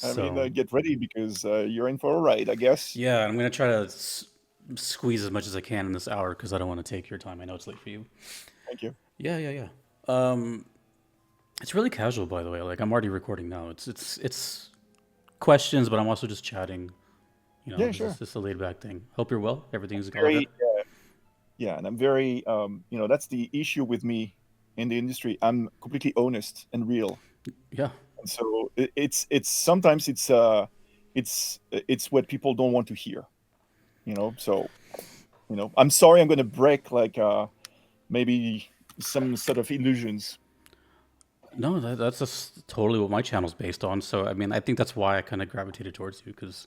I mean, So get ready because you're in for a ride, I guess. yeah, I'm gonna try to squeeze as much as I can in this hour because I don't want to take your time. I know it's late for you. Thank you. Yeah, yeah, yeah. Um, it's really casual, by the way. Like I'm already recording now. It's questions, but I'm also just chatting. You know, Yeah, this is sure. just a laid back thing. Hope you're well. Everything's all good. Very, yeah, and I'm very, that's the issue with me in the industry. I'm completely honest and real, Yeah. and so it's sometimes it's what people don't want to hear. So I'm sorry, I'm going to break like maybe some sort of illusions. No, that's just totally what my channel's based on. So I mean, I think that's why I kind of gravitated towards you because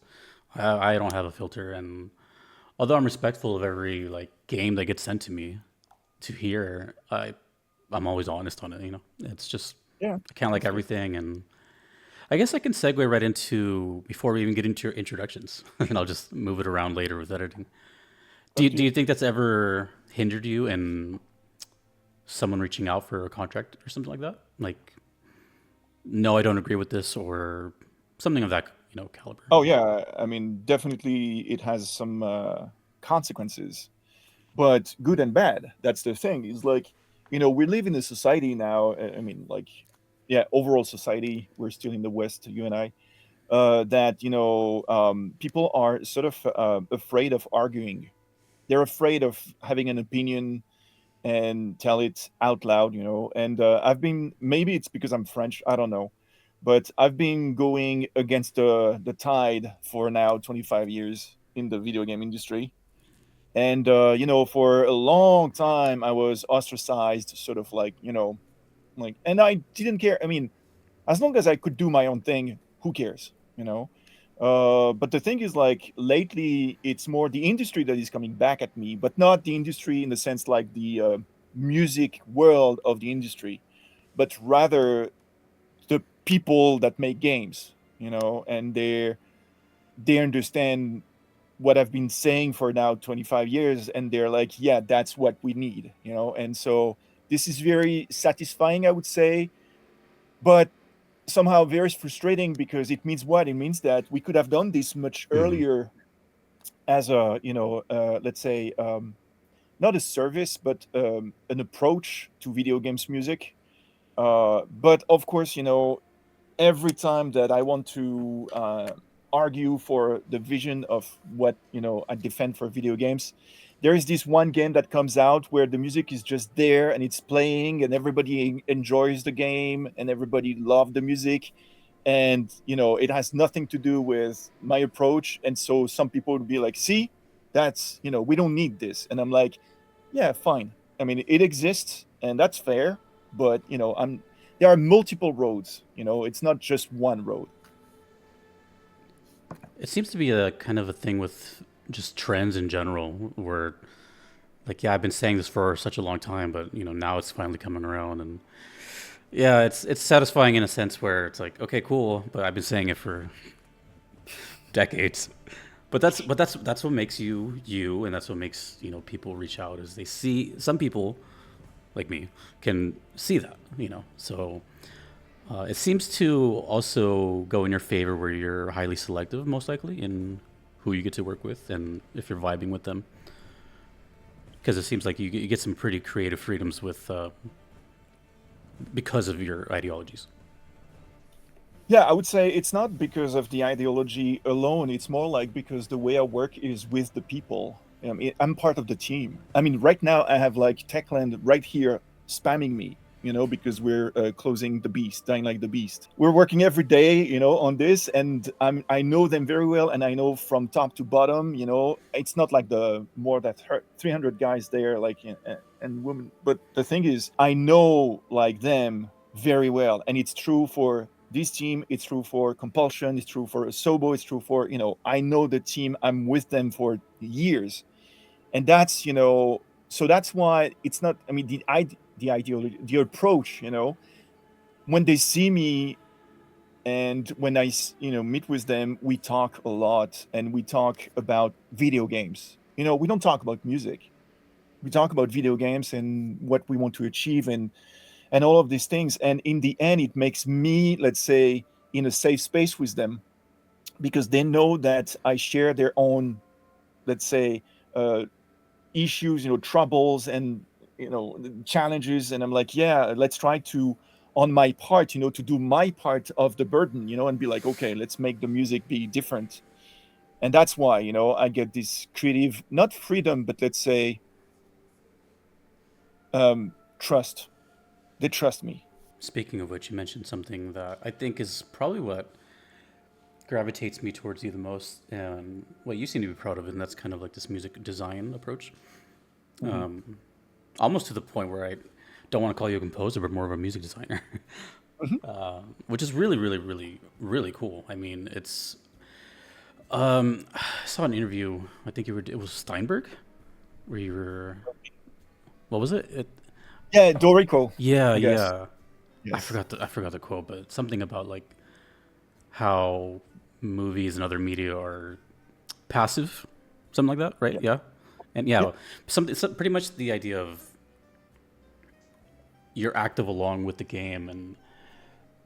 I don't have a filter, and although I'm respectful of every like game that gets sent to me to hear, I'm always honest on it. You know, it's just Yeah, I can't like that's good. everything, and I guess I can segue right into before we even get into your introductions, and I'll just move it around later with editing. Up to Do you you. think that's ever hindered you in someone reaching out for a contract or something like that? Like, no, I don't agree with this, or something of that caliber. Oh yeah, I mean, definitely it has some consequences, but good and bad. That's the thing. Is like, we live in a society now. I mean, like, yeah, overall society. We're still in the West, you and I. That people are sort of afraid of arguing. They're afraid of having an opinion and tell it out loud. And I've been, maybe it's because I'm French, I don't know, but I've been going against the tide for now 25 years in the video game industry. And for a long time I was ostracized, sort of like, like, and I didn't care. I mean, as long as I could do my own thing, who cares? But the thing is, like, lately it's more the industry that is coming back at me, but not the industry in the sense like the music world of the industry, but rather the people that make games, and they understand what I've been saying for now 25 years, and they're like, yeah, that's what we need. And so this is very satisfying, I would say, but somehow very frustrating because it means what? It means that we could have done this much Mm-hmm. earlier as a, let's say, not a service, but an approach to video games music. But of course, every time that I want to argue for the vision of what I defend for video games, there is this one game that comes out where the music is just there and it's playing and everybody enjoys the game and everybody loves the music, and it has nothing to do with my approach. And so some people would be like, see, that's, we don't need this. And I'm like, yeah, fine. I mean, it exists and that's fair, but there are multiple roads. It's not just one road. It seems to be a kind of a thing with just trends in general, where like yeah, I've been saying this for such a long time, but now it's finally coming around, and yeah, it's satisfying in a sense where it's like okay, cool, but I've been saying it for decades. But that's what makes you you, and that's what makes people reach out is they see some people like me can see that so it seems to also go in your favor where you're highly selective, most likely, in who you get to work with and if you're vibing with them. Because it seems like you get some pretty creative freedoms with because of your ideologies. Yeah, I would say it's not because of the ideology alone. It's more like because the way I work is with the people. I'm part of the team. I mean, right now I have like Techland right here spamming me, because we're closing the beast, dying like the beast. We're working every day, on this, and I know them very well, and I know from top to bottom. It's not like the more that 300 guys there, like and women. But the thing is, I know like them very well, and it's true for this team, it's true for Compulsion, it's true for Sobo, it's true for, I know the team, I'm with them for years. And that's, so that's why it's not, I mean, the ideology, the approach, when they see me and when I, meet with them, we talk a lot and we talk about video games. We don't talk about music. We talk about video games and what we want to achieve and all of these things. And in the end, it makes me, let's say, in a safe space with them, because they know that I share their own, let's say, uh, issues, troubles, and challenges. And I'm like, yeah, let's try to, on my part, to do my part of the burden, and be like, okay, let's make the music be different. And that's why, I get this creative, not freedom, but let's say, trust. They trust me. Speaking of which, you mentioned something that I think is probably what gravitates me towards you the most, and what you seem to be proud of, and that's kind of like this music design approach. Hmm. Almost to the point where I don't want to call you a composer, but more of a music designer, Hmm. which is really, really, really, really cool. I mean, I saw an interview. I think it was Steinberg, where you were. What was it? Yeah, Dorico, Yeah, I guess. yeah. Yes. I forgot the quote, but something about like how movies and other media are passive, something like that, right? Yeah. Yeah, and Yeah. yeah, pretty much the idea of you're active along with the game, and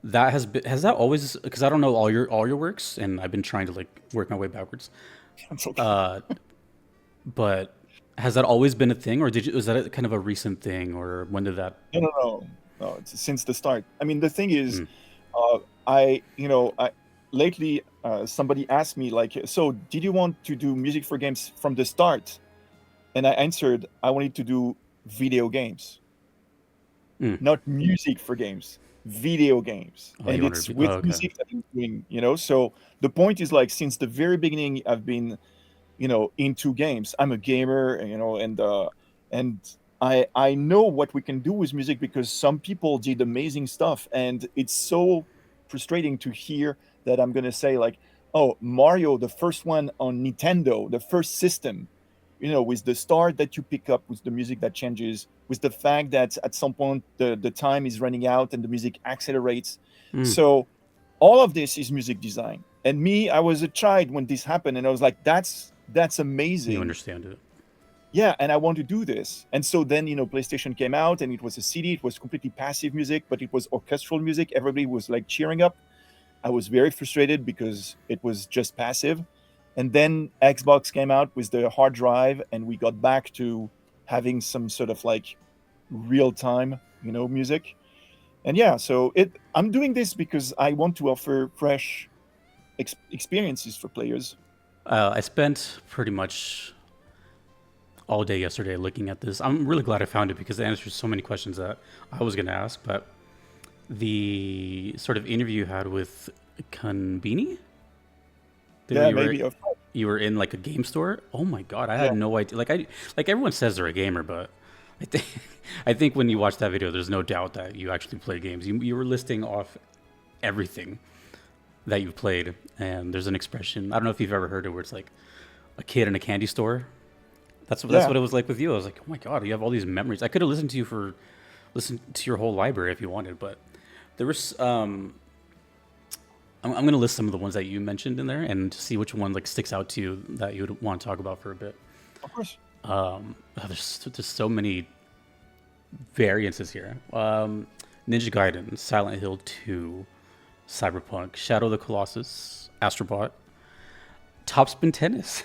that has that always, because I don't know all your works, and I've been trying to like work my way backwards, That's okay. uh, but has that always been a thing, or was that a kind of a recent thing, or when did that? No, no, no, no. It's since the start. I mean, the thing is, Mm, I lately somebody asked me like, so did you want to do music for games from the start? And I answered, I wanted to do video games, mm. not music for games, video games. Oh, you And wanted it's to be? Oh, with okay. music that I'm doing, So the point is like, since the very beginning, I've been, into games. I'm a gamer, and I know what we can do with music, because some people did amazing stuff, and it's so frustrating to hear that I'm gonna say like, oh, Mario, the first one on Nintendo, the first system, with the star that you pick up, with the music that changes, with the fact that at some point the time is running out and the music accelerates. Mm. So all of this is music design. And me, I was a child when this happened, and I was like, that's You amazing. understand it. Yeah, and I want to do this. And so then, PlayStation came out, and it was a CD. It was completely passive music, but it was orchestral music. Everybody was like cheering up. I was very frustrated because it was just passive. And then Xbox came out with the hard drive, and we got back to having some sort of like real time, music. And yeah, so I'm doing this because I want to offer fresh experiences for players. I spent pretty much all day yesterday looking at this. I'm really glad I found it because it answers so many questions that I was going to ask. But the sort of interview you had with Kanbini, where Yeah, maybe. you were in like a game store. Oh my god, I Yeah, had no idea. Like everyone says they're a gamer, but I think I think when you watch that video, there's no doubt that you actually play games. You were listing off everything that you've played, and there's an expression. I don't know if you've ever heard it, where it's like a kid in a candy store. That's yeah. what it was like with you. I was like, oh my god, you have all these memories. I could have listened to your whole library if you wanted, but there was I'm gonna list some of the ones that you mentioned in there and see which one like sticks out to you that you would want to talk about for a bit. Of course. There's so many variances here. Ninja Gaiden, Silent Hill 2, Cyberpunk, Shadow of the Colossus, Astrobot, Topspin Tennis,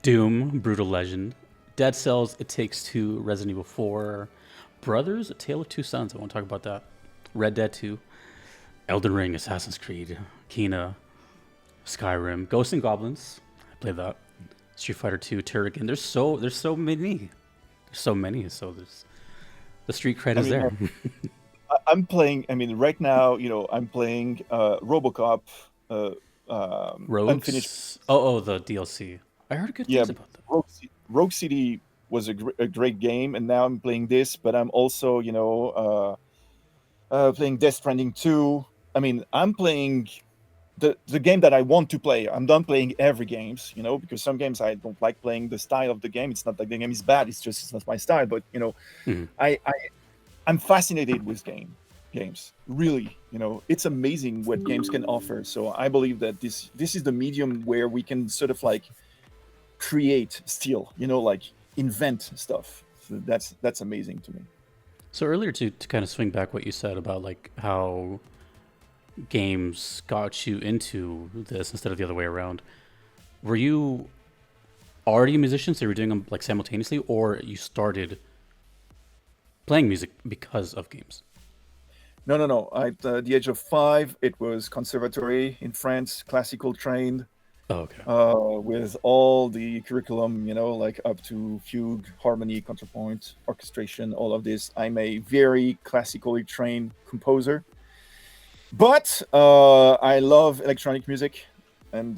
Doom, Brutal Legend, Dead Cells, It Takes Two, Resident Evil 4, Brothers, A Tale of Two Sons. I want to talk about that. Red Dead 2, Elden Ring, Assassin's Creed, Kena, Skyrim, Ghosts and Goblins. I played that. Street Fighter 2, Turrican. There's so many. There's so many. So there's the street cred I is mean, there. I'm playing. I mean, right now, I'm playing RoboCop, uh, Unfinished. Rogues. Oh, the DLC. I heard good Yeah, things about that. Rogue City was a great game, and now I'm playing this. But I'm also, playing Death Stranding 2. I mean, I'm playing the game that I want to play. I'm done playing every games, because some games I don't like playing the style of the game. It's not that the game is bad. It's not my style. But Mhm. I'm fascinated with games. Really, it's amazing what games can offer. So I believe that this is the medium where we can sort of like create, still, like invent stuff. So that's amazing to me. So earlier to kind of swing back what you said about like how games got you into this instead of the other way around. Were you already a musician, so you were doing them like simultaneously, or you started playing music because of games? No, no, no. At the age of 5, it was conservatory in France, classical trained, Oh, okay. with all the curriculum, like up to fugue, harmony, counterpoint, orchestration, all of this. I'm a very classically trained composer, but I love electronic music, and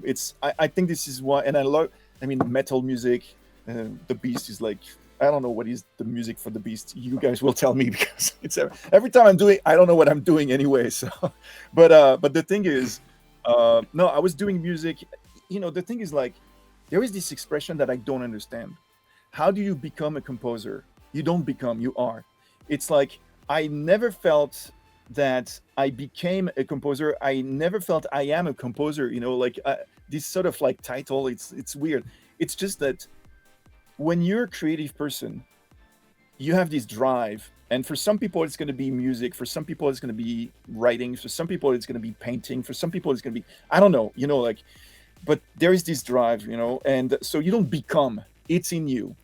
it's. I think this is why, and I love. I mean, metal music. The Beast is like, I don't know what is the music for the Beast. You guys will tell me because it's every time I'm doing. I don't know what I'm doing anyway. So, but the thing is, no, I was doing music. The thing is like, there is this expression that I don't understand. How do you become a composer? You don't become. You are. It's like I never felt that I became a composer. I never felt I am a composer. Like this sort of like title. It's weird. It's just that when you're a creative person, you have this drive. And for some people, it's going to be music. For some people, it's going to be writing. For some people, it's going to be painting. For some people, it's going to be, I don't know, like, but there is this drive, and so you don't become, it's in you.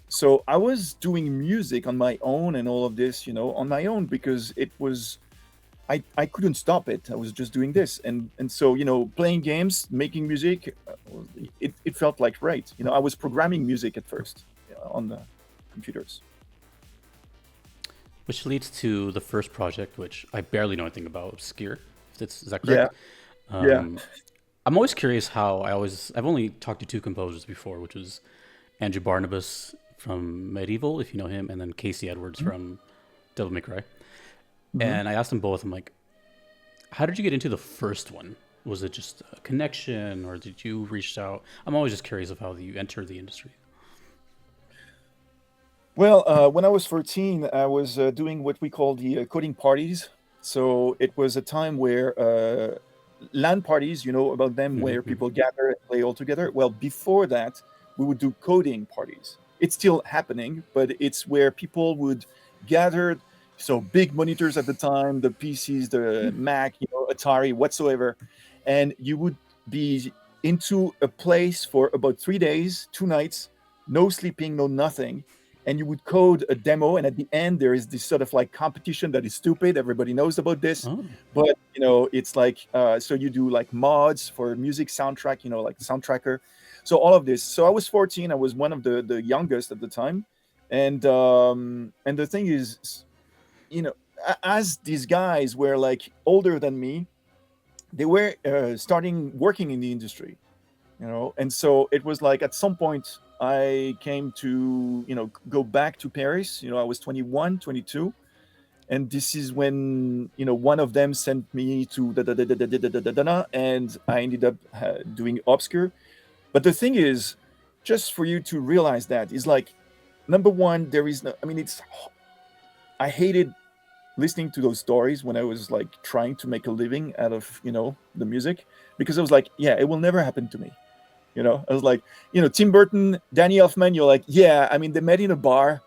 So I was doing music on my own and all of this, on my own because it was, I couldn't stop it. I was just doing this. And so, playing games, making music, it felt like right. I was programming music at first, on the computers. Which leads to the first project, which I barely know anything about, Obscure. Is that Yeah, correct? yeah. Um, I'm always curious how I've only talked to two composers before, which was Andrew Barnabas from Medieval, if you know him, and then Casey Edwards from Devil May Cry. Mm-hmm. And I asked them both, I'm like, how did you get into the first one? Was it just a connection, or did you reach out? I'm always just curious of how you entered the industry. Well, when I was 14, I was doing what we call the coding parties. So it was a time where LAN parties, you know about them, where Mm-hmm. people gather and play all together. Well, before that, we would do coding parties. It's still happening, but it's where people would gather. So big monitors at the time, the PCs, the Mac, Atari, whatsoever, and you would be into a place for about 3 days, 2 nights, no sleeping, no nothing, and you would code a demo, and at the end there is this sort of like competition that is stupid, everybody knows about this, Oh, but it's like so you do like mods for music soundtrack, like soundtracker, so all of this. So I was 14, I was one of the youngest at the time, and the thing is, as these guys were like older than me, they were starting working in the industry, and so it was like at some point I came to go back to Paris. I was 21, 22, and this is when one of them sent me to and I ended up doing Obscure. But the thing is, just for you to realize that is like, number one, there is no, I mean, it's, I hated listening to those stories when I was like trying to make a living out of the music, because I was like, yeah, it will never happen to me. I was like, Tim Burton, Danny Elfman, you're like, yeah, I mean, they met in a bar.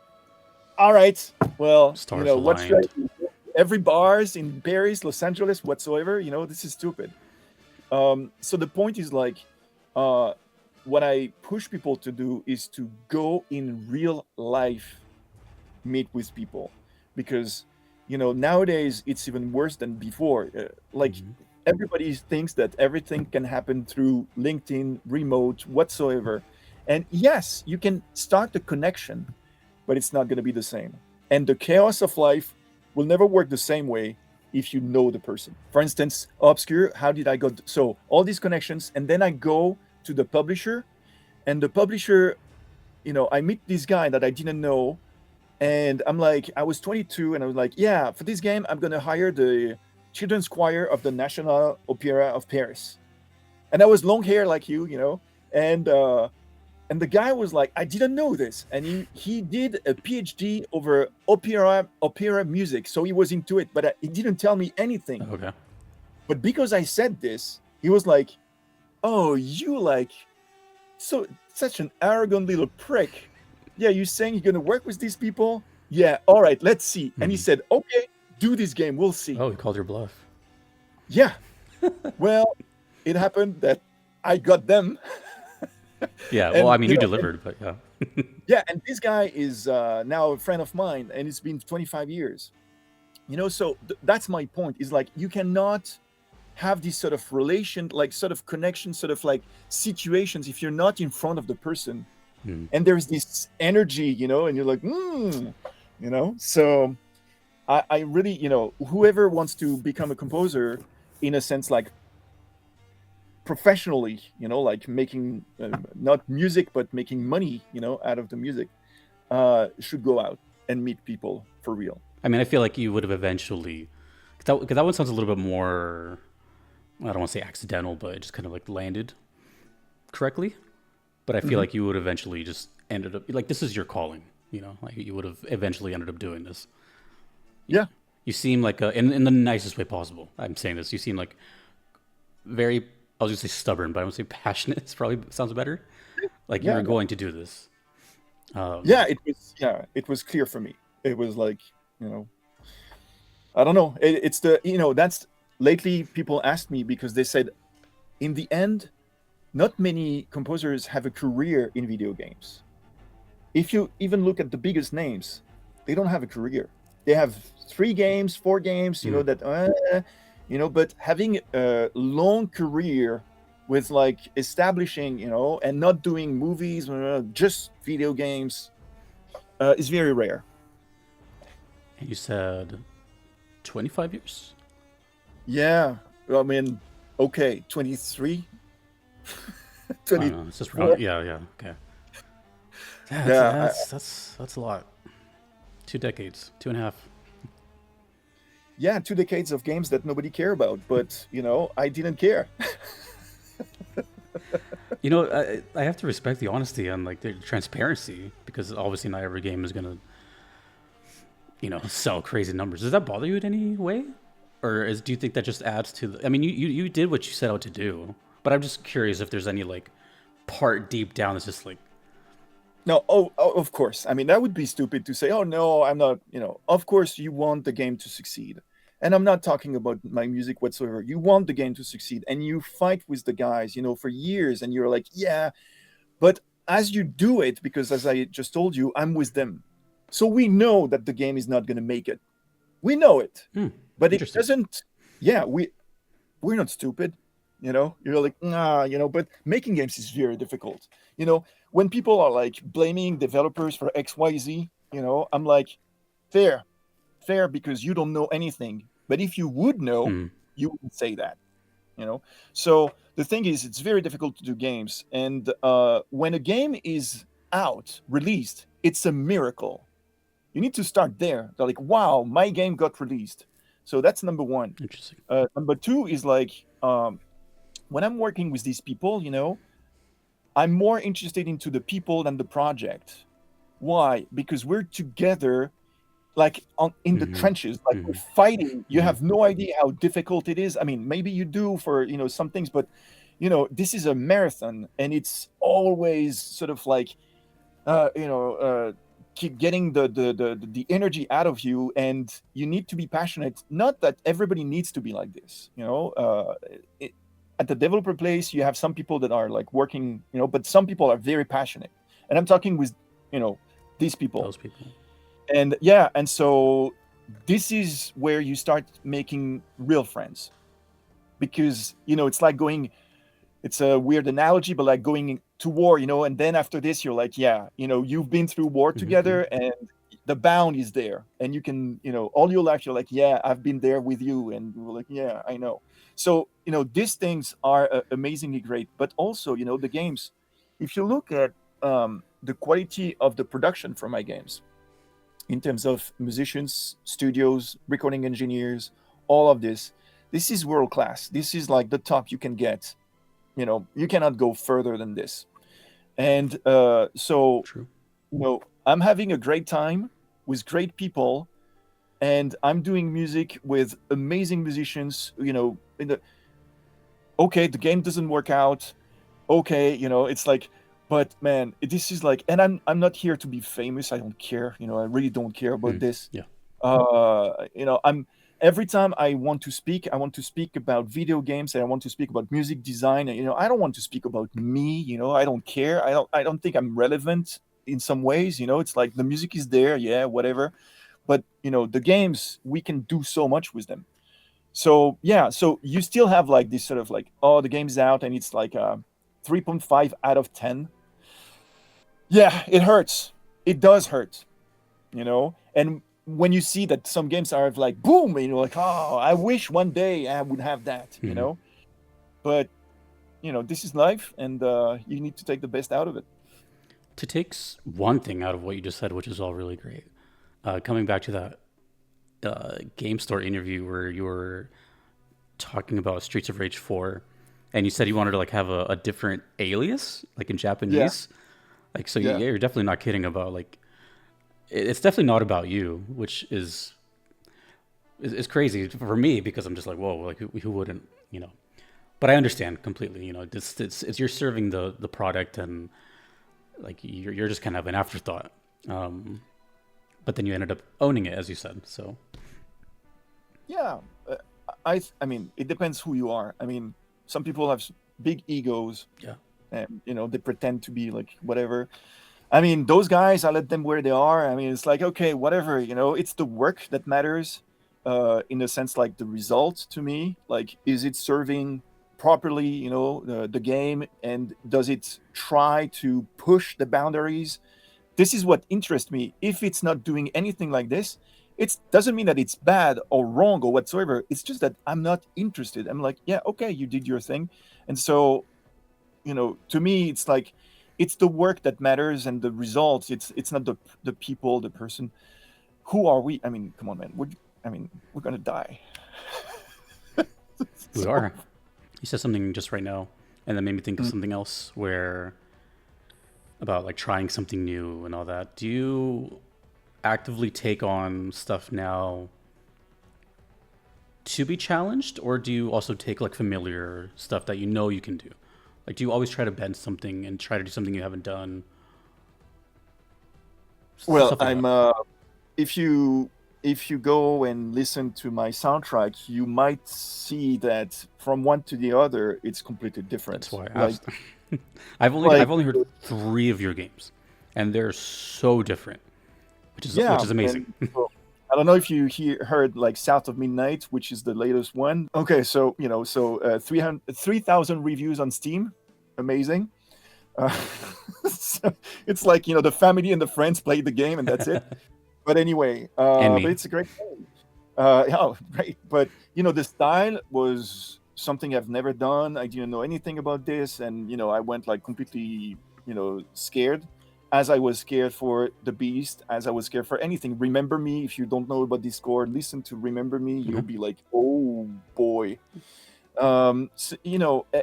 All right, well, stars what should I aligned. do? Every bars in Paris, Los Angeles, whatsoever, this is stupid. So the point is like, uh, what I push people to do is to go in real life, meet with people, because nowadays it's even worse than before. Like, Hmm. everybody thinks that everything can happen through LinkedIn, remote, whatsoever, and yes, you can start the connection, but it's not going to be the same, and the chaos of life will never work the same way if you know the person. For instance, Obscure, how did I go so all these connections, and then I go to the publisher, and the publisher, I meet this guy that I didn't know, and I'm like, I was 22, and I was like, yeah, for this game, I'm gonna hire the children's choir of the National Opera of Paris. And I was long hair like you, and the guy was like, I didn't know this, and he did a PhD over opera music, so he was into it, but he didn't tell me anything. Okay. But because I said this, he was like, oh, you like so such an arrogant little prick. Yeah, you saying you're gonna work with these people? yeah, all right, let's see. And he Hmm. said, okay, do this game, we'll see. Oh, he called your bluff. Yeah, well, it happened that I got them. Yeah. Well, I And mean, you delivered, but yeah. yeah, and this guy is now a friend of mine, and it's been 25 years. So that's my point. Is like you cannot have this sort of relation, like sort of connection, sort of like situations if you're not in front of the person, Hmm. and there's this energy, and you're like, So I really, whoever wants to become a composer, in a sense, like professionally, like making not music but making money, out of the music, should go out and meet people for real. I mean, I feel like you would have eventually. Cause that one sounds a little bit more. I don't want to say accidental, but it just kind of like landed correctly. But I feel Hmm. like you would eventually just ended up like this is your calling. Like you would have eventually ended up doing this. Yeah, You seem like in the nicest way possible. I'm saying this. You seem like very. I was gonna say stubborn, but I would say passionate. It's probably sounds better. Like you yeah, were no. going to do this. Yeah. It was clear for me. It was like, you know, I don't know. It's that's lately people asked me because they said, in the end, not many composers have a career in video games. If you even look at the biggest names, they don't have a career. They have 3 games, 4 games, Mm. but having a long career with like establishing, and not doing movies, just video games, is very rare. And you said 25 years. Yeah. I mean, okay, 23, I don't know. It's just round. 24. Yeah, yeah. Okay. Yeah, that's Yeah. that's a lot. 2 decades, 2.5. Yeah, 2 decades of games that nobody care about, but, I didn't care. I have to respect the honesty and like the transparency because obviously not every game is gonna, sell crazy numbers. Does that bother you in any way, or do you think that just adds to the? I mean, you did what you set out to do, but I'm just curious if there's any like part deep down that's just like, No, of course. I mean, that would be stupid to say, oh, no, I'm not, of course you want the game to succeed. And I'm not talking about my music whatsoever. You want the game to succeed and you fight with the guys, for years, and you're like, yeah, but as you do it, because as I just told you, I'm with them. So we know that the game is not going to make it. We know it. hmm, But it interesting. doesn't, yeah, we're not stupid. You're like, nah, but making games is very difficult. When people are like blaming developers for XYZ, I'm like, fair, fair, because you don't know anything. But if you would know, Hmm. you wouldn't say that. So the thing is, it's very difficult to do games. And when a game is out, released, it's a miracle. You need to start there. They're like, wow, my game got released. So that's number one. Interesting. Number two is like, when I'm working with these people, I'm more interested into the people than the project. Why? Because we're together, like in the Hmm. trenches, like we're Hmm. fighting. You Hmm. have no idea how difficult it is. I mean, maybe you do for some things, but this is a marathon, and it's always sort of like, uh, you know, uh, keep getting the energy out of you, and you need to be passionate. Not that everybody needs to be like this. It, at the developer place, you have some people that are like working, but some people are very passionate, and I'm talking with, you know, these people. Those people. And yeah, and so this is where you start making real friends, because it's like going, it's a weird analogy, but like going to war, and then after this, you're like, yeah, you've been through war Hmm. together, and the bound is there, and you can, all your life, you're like, yeah, I've been there with you, and we're like, yeah, I know. So these things are amazingly great, but also, the games, if you look at the quality of the production for my games, in terms of musicians, studios, recording engineers, all of this is world class. This is like the top you can get. You cannot go further than this. And so, True. I'm having a great time with great people, and I'm doing music with amazing musicians. Okay, the game doesn't work out. Okay, it's like, But man, this is like, and I'm not here to be famous. I don't care. I really don't care about Mm. this. Yeah. I'm every time I want to speak, I want to speak about video games, and I want to speak about music design. And, I don't want to speak about me. I don't care. I don't think I'm relevant in some ways. It's like the music is there, yeah, whatever. But the games, we can do so much with them. So yeah, so you still have like this sort of like, oh, the game's out and it's like 3.5 out of 10. Yeah, it hurts. It does hurt. And when you see that some games are like boom, like, oh, I wish one day I would have that. Hmm. But this is life, and you need to take the best out of it. To take one thing out of what you just said, which is all really great, coming back to that game store interview where you were talking about Streets of Rage 4, and you said you wanted to like have a different alias, like in Yeah, Japanese. Like, so yeah. yeah, you're definitely not kidding about like it's definitely not about you, which is crazy for me because I'm just like, whoa, like who wouldn't, you know? But I understand completely. It's you're serving the product and like you're just kind of an afterthought. Um, but then you ended up owning it, as you said. So Yeah, I mean, it depends who you are. I mean, some people have big egos, yeah, and they pretend to be like whatever. I mean, those guys, I let them where they are. I mean, it's like, okay, whatever. It's the work that matters. In a sense, like the result to me, like, is it serving properly? The game, and does it try to push the boundaries? This is what interests me. If it's not doing anything like this, it doesn't mean that it's bad or wrong or whatsoever. It's just that I'm not interested. I'm like, yeah, okay, you did your thing. And so, to me, it's like, it's the work that matters and the results. It's not the people, the person. Who are we? I mean, come on, man. We're gonna die. we So are. You said something just right now, and that made me think of mm, something else where about like trying something new and all that. Do you actively take on stuff now to be challenged, or do you also take like familiar stuff that you know you can do? Like, do you always try to bend something and try to do something you haven't done? well, Stuff like I'm that. if you go and listen to my soundtrack, you might see that from one to the other, it's completely That's different. why I Like, asked. I've only heard 3 of your games, and they're so different, which yeah, is amazing. and so, I don't know if you heard like South of Midnight, which is the latest one. Okay, so 3,000 reviews on Steam, amazing. Uh, so it's like the family and the friends played the game, and that's it. But anyway, And but me. it's a great game. Oh, great. But the style was something I've never done. I didn't know anything about this, and I went like completely, scared, as I was scared for the Beast, as I was scared for anything. Remember Me, if you don't know about Discord, listen to Remember Me. You'll Mhm. be like, oh boy. So,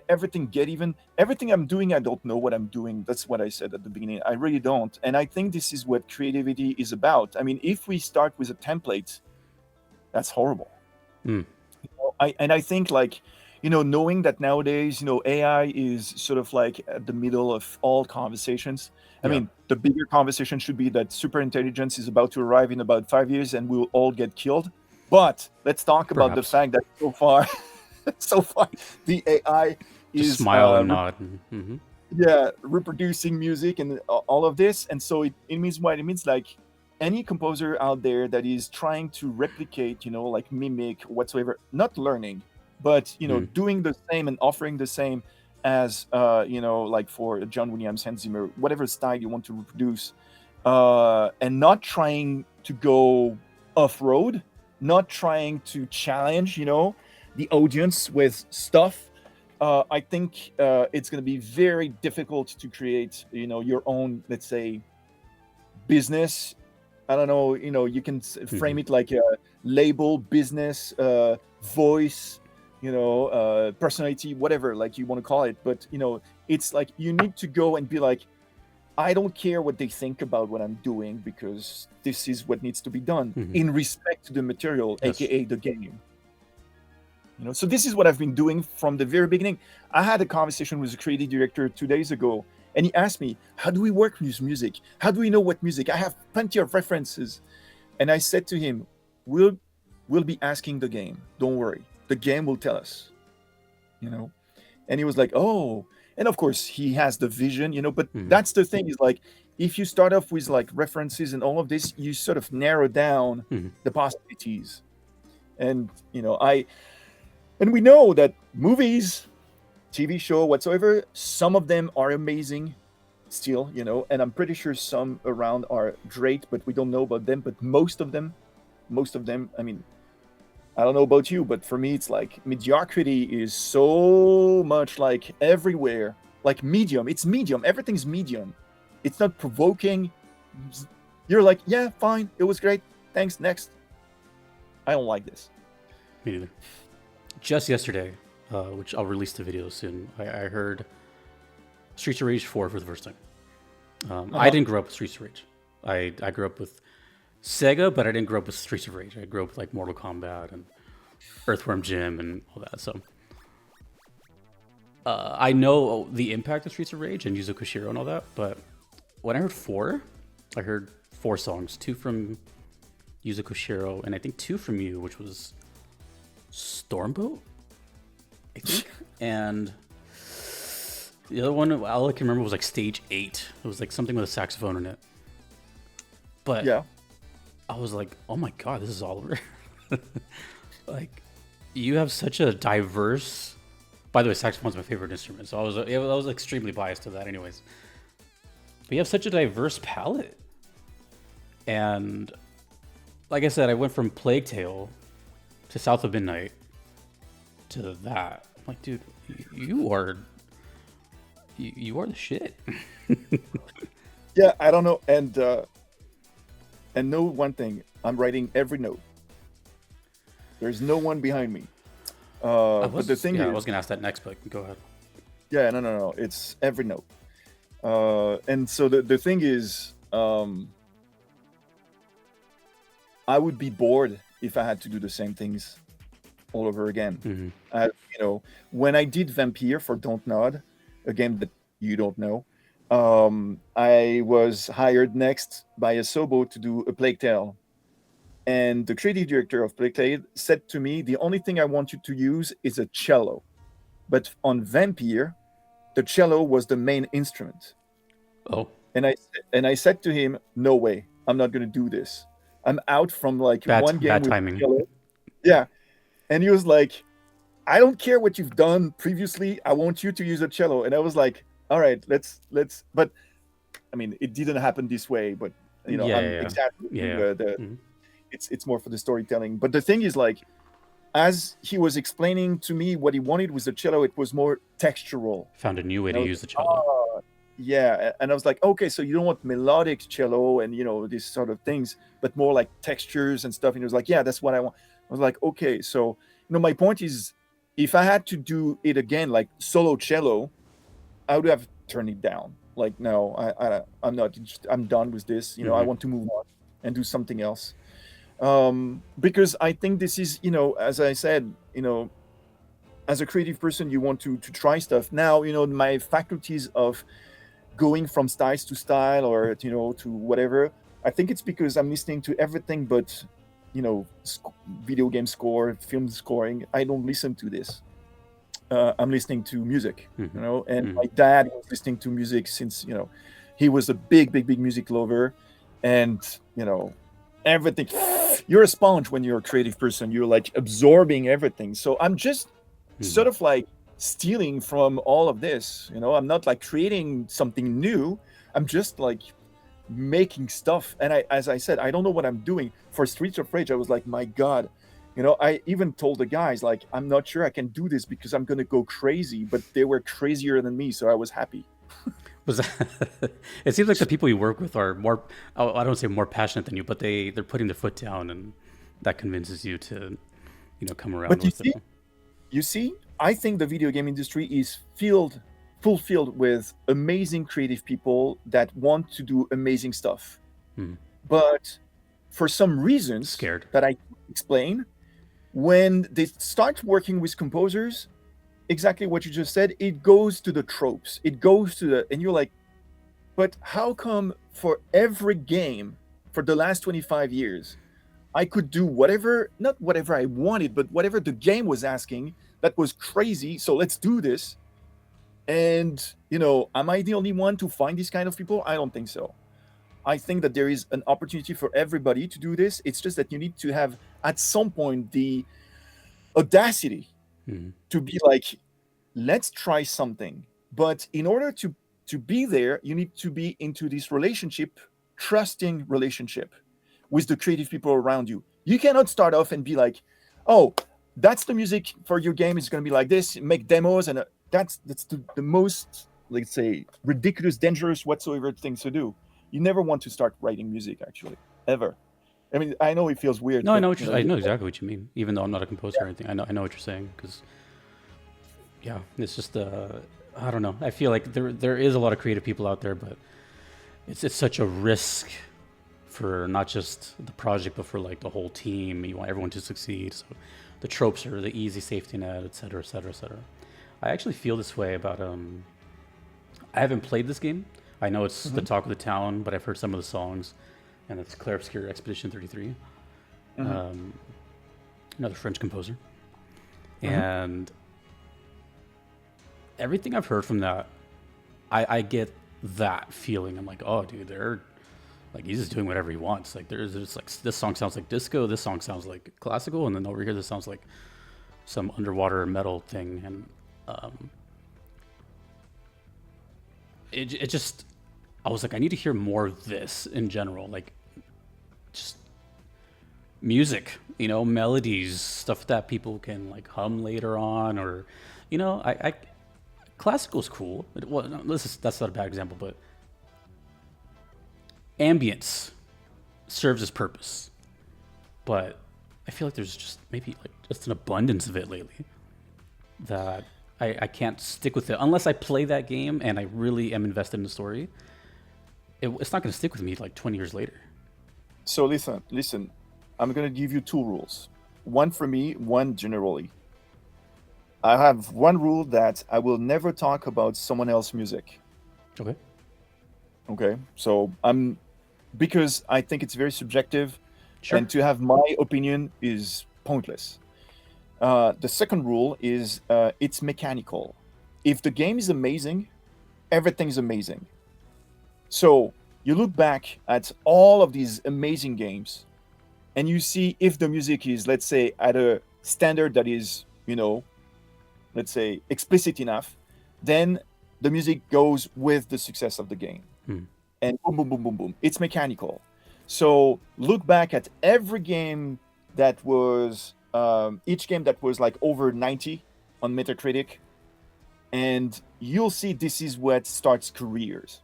everything Get Even, everything I'm doing, I don't know what I'm doing. That's what I said at the beginning. I really don't, and I think this is what creativity is about. I mean, if we start with a template, that's horrible. Mm. I think, like, knowing that nowadays, AI is sort of like at the middle of all conversations. I Yeah. mean, the bigger conversation should be that super intelligence is about to arrive in about 5 years and we'll all get killed. But let's talk about the Perhaps. fact that so far, so far, the AI Just is smile and nod. Mm-hmm. yeah, reproducing music and all of this. And so it means what? It means like any composer out there that is trying to replicate, like mimic whatsoever, not learning, but Mm. doing the same and offering the same as like for John Williams, Hans Zimmer, whatever style you want to reproduce, and not trying to go off road, not trying to challenge, the audience with stuff. I think it's going to be very difficult to create, your own, let's say, business. I don't know, you can Mm-hmm. frame it like a label, business, voice, personality, whatever, like you want to call it. But it's like you need to go and be like, I don't care what they think about what I'm doing because this is what needs to be done Mm-hmm. in respect to the material, Yes. aka the game. So this is what I've been doing from the very beginning. I had a conversation with the creative director 2 days ago, And he asked me, how do we work with music? How do we know what music? I have plenty of references. And I said to him, we'll we'll be asking the game. Don't worry. The game will tell us, you know. And he was like, oh. And of course he has the vision, but Hmm. that's the thing, is like, if you start off with like references and all of this, you sort of narrow down Hmm. the possibilities. And and we know that movies, TV show, whatsoever, some of them are amazing still, and I'm pretty sure some around are great, but we don't know about them. But most of them, I mean, I don't know about you, but for me, it's like mediocrity is so much like everywhere. Like medium, it's medium. Everything's medium. It's not provoking. You're like, yeah, fine, it was great. Thanks. Next. I don't like this. Me neither. Just yesterday, which I'll release the video soon, I heard Streets of Rage 4 for the first time. Uh I huh. didn't grow up with Streets of Rage. I grew up with Sega, but I didn't grow up with Streets of Rage. I grew up with like Mortal Kombat and Earthworm Jim and all that. So I know the impact of Streets of Rage and Yuzo Koshiro and all that, but when I heard 4, I heard 4 songs, 2 from Yuzo Koshiro and I think 2 from you, which was Stormboat, I think. And the other one, all I can remember was like Stage 8. It was like something with a saxophone in it. But Yeah. I was like, oh my God, this is Oliver. Like, you have such a diverse. By the way, saxophone's my favorite instrument, so I was extremely biased to that, anyways. But you have such a diverse palette, and like I said, I went from Plague Tale to South of Midnight to that. I'm like, dude, you are you are the shit. Yeah. I don't know. And know one thing. I'm writing every note. There's no one behind me. But the thing I is, was gonna ask that next, but go ahead. yeah, no, no, no. It's every note. And so the thing is, I would be bored if I had to do the same things all over again. Hmm. Uh, when I did Vampire for Don't Nod, a game that you don't know, I was hired next by Asobo to do a Plague Tale. And the creative director of Plague Tale said to me, the only thing I want you to use is a cello. But on Vampire, the cello was the main instrument. Oh, And I said to him, no way, I'm not going to do this. I'm out from like one game bad with timing. cello. Yeah. And he was like, I don't care what you've done previously. I want you to use a cello. And I was like, all right, let's. But I mean, it didn't happen this way. But Yeah, I'm yeah, yeah, exaggerating yeah. the. Mhm. It's more for the storytelling. But the thing is, like, as he was explaining to me what he wanted with the cello, it was more textural. Found a new way And I to was use the like, cello. oh, yeah. And I was like, okay, so you don't want melodic cello and these sort of things, but more like textures and stuff. And he was like, yeah, that's what I want. I was like, okay, so my point is, if I had to do it again, like solo cello, I would have turned it down. Like, no, I'm not. I'm done with this. I Hmm. want to move on and do something else. Because I think this is, as I said, as a creative person, you want to try stuff. Now, my faculties of going from styles to style, or to whatever. I think it's because I'm listening to everything but video game score, film scoring. I don't listen to this. I'm listening to music, Hmm. and Hmm. my dad was listening to music since he was a big, big, big music lover, and everything. You're a sponge when you're a creative person. You're like absorbing everything. So I'm just Hmm. sort of like stealing from all of this. I'm not like creating something new. I'm just like making stuff. And as I said, I don't know what I'm doing. For Streets of Rage, I was like, my God. I even told the guys, like, I'm not sure I can do this because I'm going to go crazy. But they were crazier than me. So I was happy. Was that? It seems like the people you work with are more. I don't say more passionate than you, but they're putting their foot down, and that convinces you to, come around But with it. you see, I think the video game industry is fulfilled with amazing creative people that want to do amazing stuff. Hmm. But for some reasons Scared. that I explain, when they start working with composers, exactly what you just said, it goes to the tropes. It goes to and you're like, But how come for every game for the last 25 years, I could do whatever, not whatever I wanted, but whatever the game was asking that was crazy. So let's do this. And, am I the only one to find these kind of people? I don't think so. I think that there is an opportunity for everybody to do this. It's just that you need to have, at some point, the audacity Mhm. to be like, let's try something. But in order to be there, you need to be into this relationship, trusting relationship with the creative people around you. You cannot start off and be like, oh, that's the music for your game. It's going to be like this. Make demos, and that's the most, let's say, ridiculous, dangerous, whatsoever things to do. You never want to start writing music, actually, ever. I mean, I know it feels weird, No, I but know what I you. know exactly what you mean. Even though I'm not a composer or anything, I know what you're saying. Because yeah, it's just I don't know. I feel like there is a lot of creative people out there, but it's such a risk for not just the project, but for like the whole team. You want everyone to succeed. So the tropes are the easy safety net, et cetera, et cetera, et cetera. I actually feel this way about I haven't played this game. I know it's the Mhm, talk of the town, but I've heard some of the songs, and it's Claire Obscure Expedition 33, mhm, um, another French composer. mhm. And everything I've heard from that, I get that feeling. I'm like, oh, dude, they're like, he's just doing whatever he wants. Like, there's like, this song sounds like disco, this song sounds like classical, and then over here, this sounds like some underwater metal thing. And um, it just, I was like, I need to hear more of this in general. Like, just music, melodies, stuff that people can like hum later on, or, I classical's cool. Well, no, that's not a bad example, but ambience serves its purpose. But I feel like there's just maybe like just an abundance of it lately that I can't stick with it unless I play that game and I really am invested in the story. It's not going to stick with me like 20 years later. So listen. I'm gonna give you two rules. One for me, one generally. I have one rule that I will never talk about someone else's music. Okay. Okay, so I'm because I think it's very subjective, Sure. and to have my opinion is pointless. The second rule is it's mechanical. If the game is amazing, everything's amazing. So you look back at all of these amazing games, and you see if the music is, let's say, at a standard that is, let's say, explicit enough, then the music goes with the success of the game. Hmm. And boom, boom, boom, boom, boom. It's mechanical. So look back at every game that was, each game that was like over 90 on Metacritic, and you'll see this is what starts careers.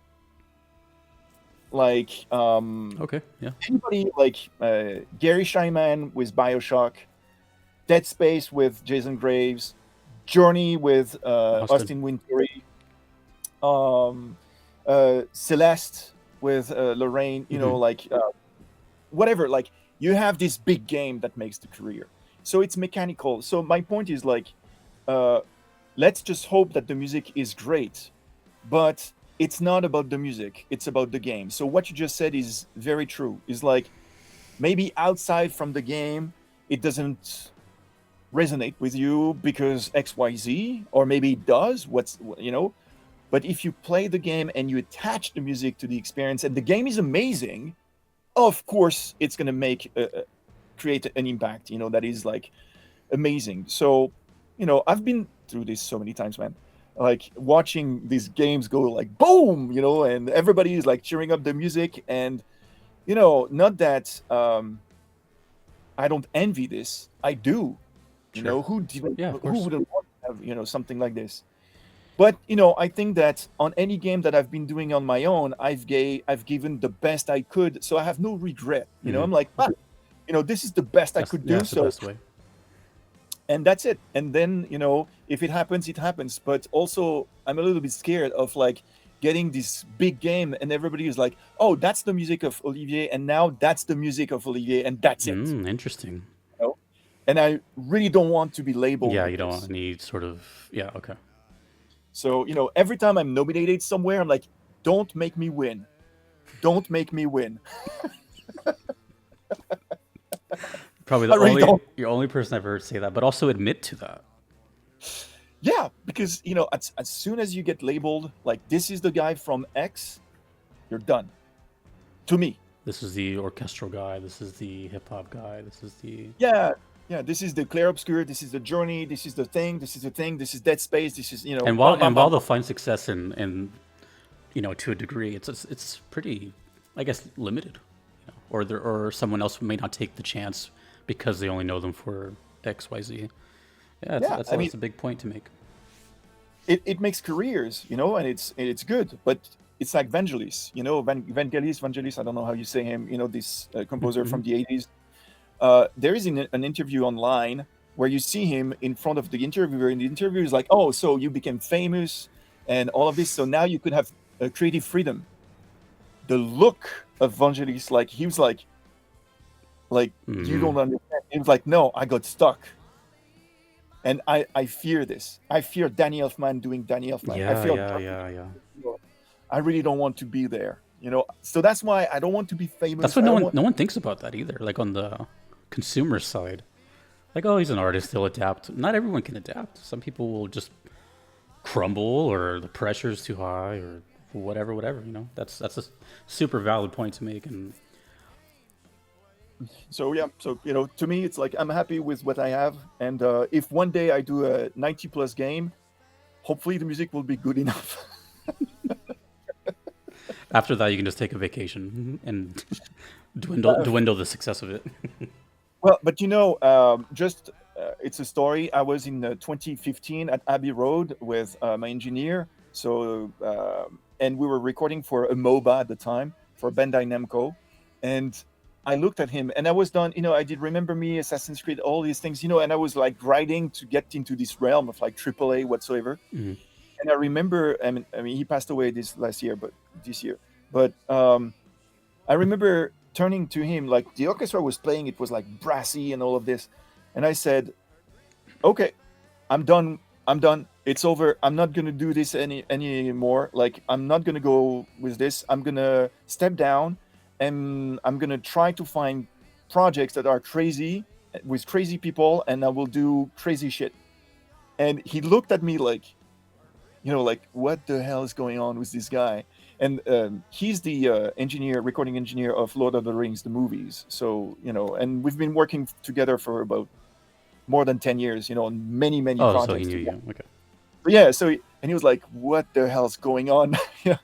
Like, Okay. Yeah. anybody like Gary Scheinman with Bioshock, Dead Space with Jason Graves, Journey with Austin. Austin Wintory, um, Celeste with Lorraine, Hmm. like whatever. Like you have this big game that makes the career. So it's mechanical. So my point is like, uh, let's just hope that the music is great, but it's not about the music. It's about the game. So what you just said is very true. Is like maybe outside from the game, it doesn't resonate with you because XYZ, or maybe it does. But if you play the game and you attach the music to the experience, and the game is amazing, of course it's going to create an impact. That is like amazing. So, I've been through this so many times, man. Like watching these games go like boom, and everybody is like cheering up the music, and not that I don't envy this. I do. Sure. Yeah, of Who course. wouldn't want to have something like this? But I think that on any game that I've been doing on my own, I've given the best I could, so I have no regret. Hmm. I'm like, this is the best I could do. That's the So, best way. and that's it. And then if it happens, it happens. But also, I'm a little bit scared of like getting this big game, and everybody is like, oh, that's the music of Olivier, and now that's the music of Olivier, and that's it. Interesting. You know? And I really don't want to be labeled Yeah, with you don't want this. any sort of. Yeah. Okay. So, every time I'm nominated somewhere, I'm like, don't make me win. Don't make me win. Probably I really don't. you're only person I've heard say that, but also admit to that. Yeah, because as soon as you get labeled like this is the guy from X, you're done. To me. This is the orchestral guy. This is the hip hop guy. This is the Yeah, yeah. This is the Clair Obscur. This is the Journey. This is the thing. This is the thing. This is Dead Space. This is bam, bam, while bam. they'll find success in to a degree, it's pretty, I guess, limited. Or someone else may not take the chance because they only know them for X, Y, Z. Yeah, Yeah, that's a big point to make. it makes careers, and it's good, but it's like Vangelis, Vangelis. I don't know how you say him. This composer Mm-hmm. from the 80s. There is an interview online where you see him in front of the interviewer, and the interviewer is like, "Oh, so you became famous and all of this, so now you could have creative freedom." The look of Vangelis, like he was like you Mm-hmm. don't understand. He was like, "No, I got stuck." And I fear this. I fear Danny Elfman doing Danny Elfman. I Yeah, feel yeah, yeah, yeah. I really don't want to be there. So that's why I don't want to be That's famous. what I don't want. no one thinks about that either. Like on the consumer side, like, oh, he's an artist, he'll adapt. Not everyone can adapt. Some people will just crumble, or the pressure's too high, or whatever. That's a super valid point to make. And So yeah. So to me, it's like I'm happy with what I have, and if one day I do a 90 plus game, hopefully the music will be good enough. after that, you can just take a vacation and Uh, dwindle the success of it. well, but just it's a story. I was in 2015 at Abbey Road with my engineer. So and we were recording for a MOBA at the time for Bandai Namco, and I looked at him and I was done. I did Remember Me, Assassin's Creed, all these things. And I was like grinding to get into this realm of like AAA whatsoever. Mhm. And I remember, I mean, he passed away this year, but I remember turning to him, like the orchestra was playing, it was like brassy and all of this. And I said, okay, I'm done. I'm done. It's over. I'm not going to do this anymore. Like, I'm not going to go with this. I'm going to step down and I'm going to try to find projects that are crazy with crazy people and I will do crazy shit. And he looked at me like what the hell is going on with this guy? And he's the recording engineer of Lord of the Rings, the movies. So and we've been working together for about more than 10 years, on many many Oh, so he projects knew together. you. Okay. But yeah, and he was like, "What the hell's going on?" Yeah.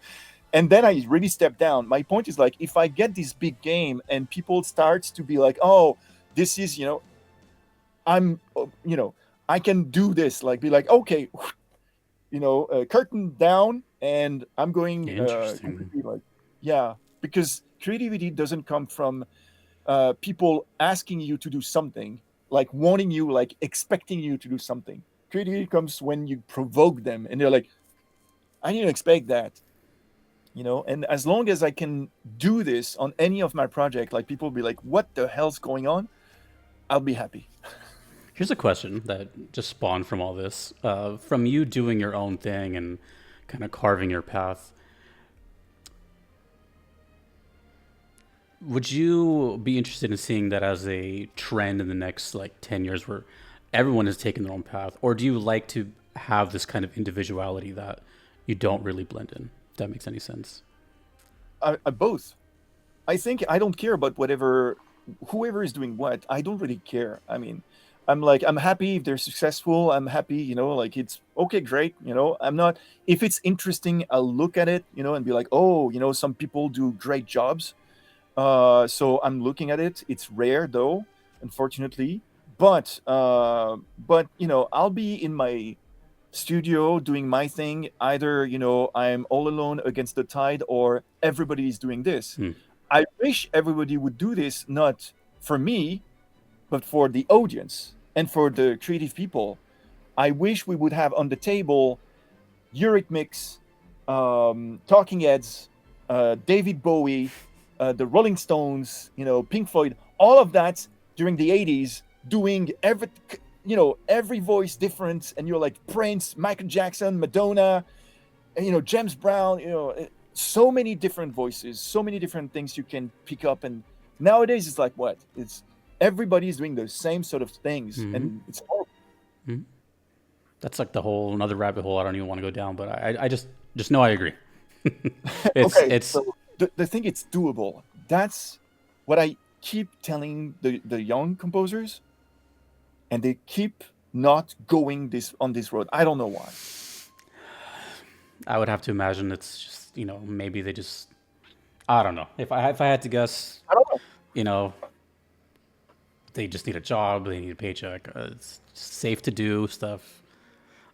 And then I really stepped down. My point is like, if I get this big game and people start to be like, "Oh, this is I'm I can do this," like be like, "Okay, curtain down," and I'm going Interesting. completely like, yeah, because creativity doesn't come from people asking you to do something, like wanting you, like expecting you to do something. Creativity comes when you provoke them, and they're like, "I didn't expect that," And as long as I can do this on any of my project, like people be like, "What the hell's going on?" I'll be happy. Here's a question that just spawned from all this. From you doing your own thing and kind of carving your path, would you be interested in seeing that as a trend in the next like 10 years where everyone is taking their own path? Or do you like to have this kind of individuality that you don't really blend in? If that makes any sense. I both. I think I don't care about whoever is doing what. I don't really care. I mean, I'm happy if they're successful. I'm happy, like it's okay, great. I'm not, if it's interesting, I'll look at it, and be like, oh, some people do great jobs. So I'm looking at it. It's rare though, unfortunately. But I'll be in my studio doing my thing. Either I'm all alone against the tide, or everybody is doing this. Hmm. I wish everybody would do this, not for me, but for the audience and for the creative people. I wish we would have on the table Eurythmics, Talking Heads, David Bowie, the Rolling Stones, Pink Floyd, all of that during the 80s, doing every voice different, and you're like Prince, Michael Jackson, Madonna, and, James Brown, so many different voices, so many different things you can pick up. And nowadays it's like what? It's everybody's doing the same sort of things, Hmm. and it's horrible. Hmm. That's like the whole another rabbit hole I don't even want to go down, but I just know I agree. Okay, It's so the thing it's doable. That's what I keep telling the young composers, and they keep not going this on this road. I don't know why. I would have to imagine it's just maybe they just I don't know. If I had to guess, I don't know. you know they just need a job, they need a paycheck. It's safe to do stuff.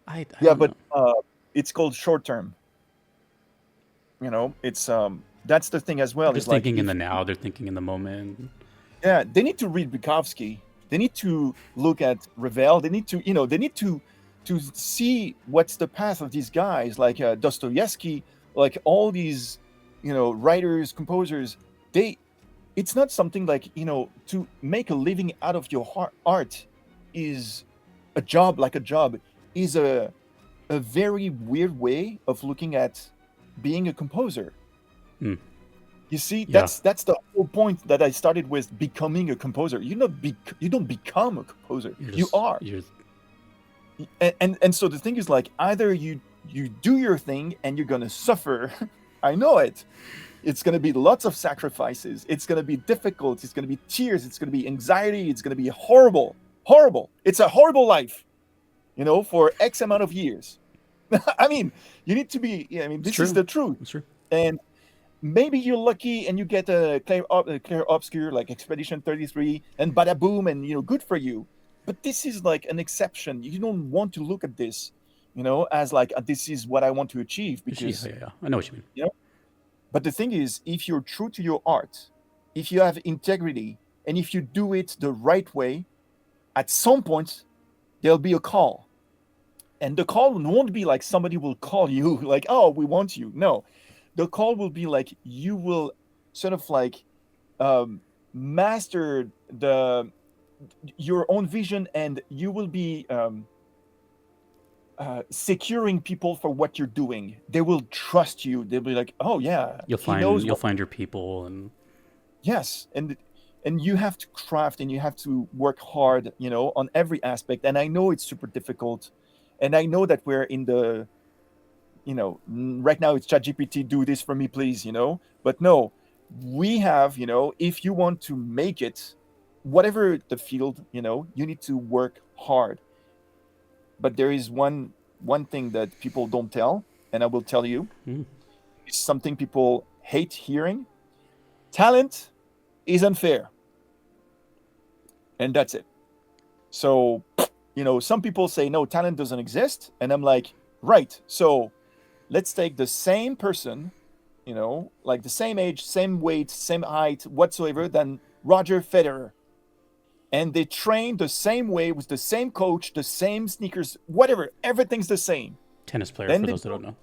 I Yeah, don't but know. it's called short term. It's that's the thing as They're well. Is just like thinking in if the now. They're thinking in the moment. yeah, they need to read Bukowski. They need to look at Ravel. They need to they need to see what's the path of these guys like Dostoevsky, like all these writers, composers. They It's not something like to make a living out of your art is a job, like a job is a very weird way of looking at being a composer. Hmm. You see, Yeah, that's the whole point that I started with becoming a composer. You don't become a composer. you're You just are. you're And so the thing is like either you do your thing and you're gonna suffer. I know it. It's gonna be lots of sacrifices. It's gonna be difficult. It's gonna be tears. It's gonna be anxiety. It's gonna be horrible. Horrible. It's a horrible life, for X amount of years. I mean, you need to be. Yeah, I mean, it's this is true. the truth. It's true. And maybe you're lucky and you get a clear obscure like Expedition 33 and bada boom and good for you. But this is like an exception. You don't want to look at this, as like this is what I want to achieve Yeah, because yeah, yeah. I know what you mean. you know. But the thing is, if you're true to your art, if you have integrity, and if you do it the right way, at some point there'll be a call. And the call won't be like somebody will call you like, "Oh, we want you." No, the call will be like you will sort of like um, master the your own vision, and you will be securing people for what you're doing. They will trust you. They'll be like, "Oh yeah, You'll he find knows you'll what." find your people, and Yes, and you have to craft and you have to work hard, on every aspect. And I know it's super difficult, and I know that we're in the right now it's ChatGPT, do this for me, please, But no, we have, if you want to make it, whatever the field, you need to work hard. But there is one thing that people don't tell, and I will tell you, mm, it's something people hate hearing. Talent is unfair, and that's it. So, some people say no, talent doesn't exist, and I'm like, right. So let's take the same person, like the same age, same weight, same height, whatsoever, than Roger Federer. And they train the same way with the same coach, the same sneakers, whatever. Everything's the same. tennis player Then for they those that don't know.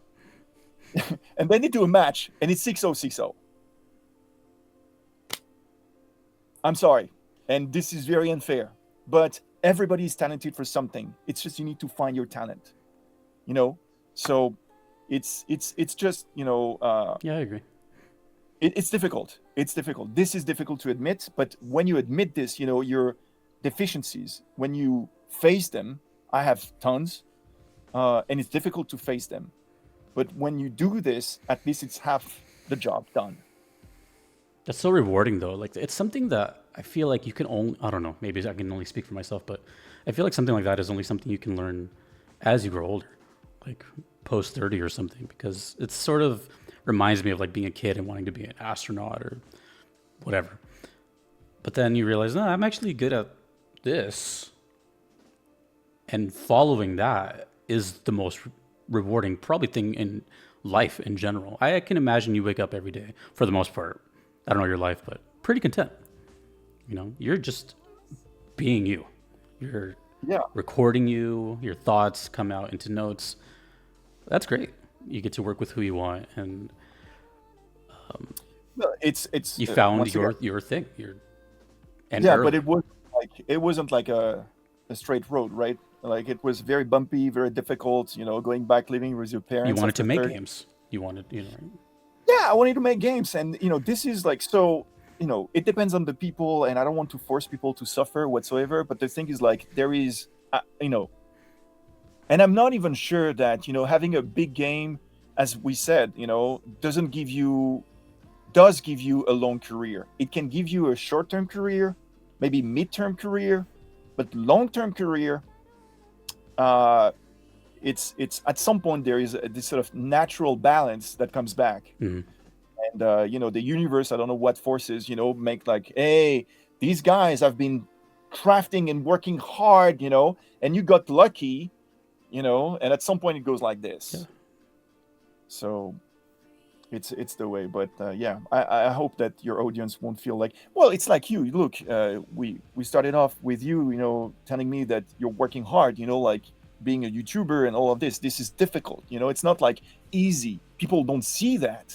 and then they do a match, and it's 6-0, 6-0. I'm sorry, and this is very unfair, but everybody is talented for something. It's just you need to find your talent, you know. So it's just Yeah, I agree. it's difficult. It's difficult. This is difficult to admit, but when you admit this, your deficiencies, when you face them, I have tons, and it's difficult to face them. But when you do this, at least it's half the job done. That's so rewarding though. Like it's something that I feel like you can only I don't know, maybe I can only speak for myself, but I feel like something like that is only something you can learn as you grow older. Like post 30 or something because it sort of reminds me of like being a kid and wanting to be an astronaut or whatever. But then you realize, no, I'm actually good at this and following that is the most rewarding probably thing in life in general. I can imagine you wake up every day for the most part. I don't know your life, but pretty content. You're just being you. You're Yeah. recording you, your thoughts come out into notes. That's great. You get to work with who you want and Well, it's you found once again, your thing. And yeah, but early. it wasn't like a straight road, right? Like it was very bumpy, very difficult. Going back living with your You parents wanted to after make 30. games. You wanted, right? yeah, I wanted to make games, and this is like, so it depends on the people, and I don't want to force people to suffer whatsoever. But the thing is, like, there is, and I'm not even sure that having a big game, as we said, doesn't give you does give you a long career. It can give you a short-term career, maybe mid-term career, but long-term career, uh, it's at some point there is this sort of natural balance that comes back. Mhm. And the universe, I don't know what forces, make like, hey, these guys have been crafting and working hard, and you got lucky, and at some point it goes like Yeah. this. So it's the way. But yeah, I hope that your audience won't feel like, well, it's like you look, we started off with you, telling me that you're working hard, like being a YouTuber and all of this is difficult, it's not like easy. People don't see that,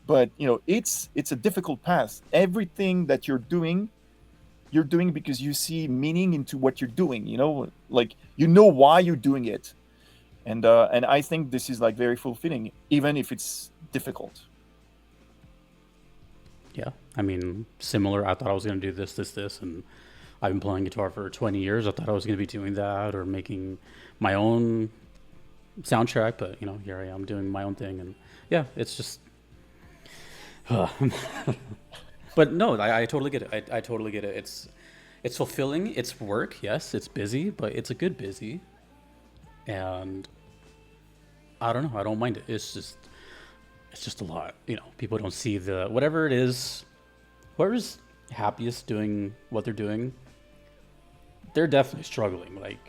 but it's a difficult path. Everything that you're doing because you see meaning into what you're doing, like why you're doing it. And I think this is like very fulfilling, even if it's difficult. Yeah. I mean, similar. I thought I was going to do this, and I've been playing guitar for 20 years. I thought I was going to be doing that or making my own soundtrack, but here I am doing my own thing, and yeah, it's just. But no, I totally get it. I totally get it. It's fulfilling. It's work. Yes, it's busy, but it's a good busy, and I don't know. I don't mind it. It's just a lot. People don't see the whatever it is. Whoever's happiest doing what they're doing, they're definitely struggling, like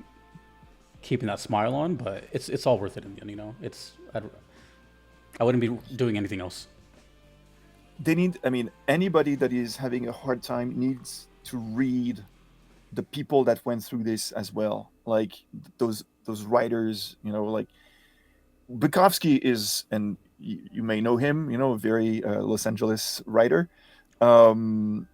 keeping that smile on. But it's all worth it in the end. I wouldn't be doing anything else. I mean, anybody that is having a hard time needs to read the people that went through this as well, like those writers, like Bukowski is, and you may know him, a very Los Angeles writer. um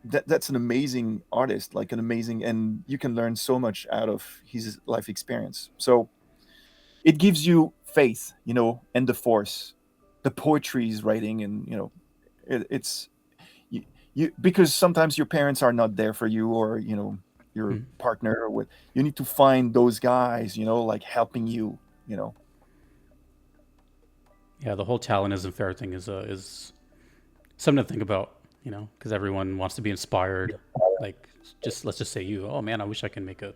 that's an amazing artist, like an amazing, and you can learn so much out of his life experience. So it gives you faith, and the force, the poetry he's writing, and it's you, because sometimes your parents are not there for you, or your Mm. partner, or what. You need to find those guys, like helping you, Yeah, the whole talent isn't fair thing is something to think about. Because everyone wants to be inspired. Like, just let's just say you. Oh man, I wish I could make a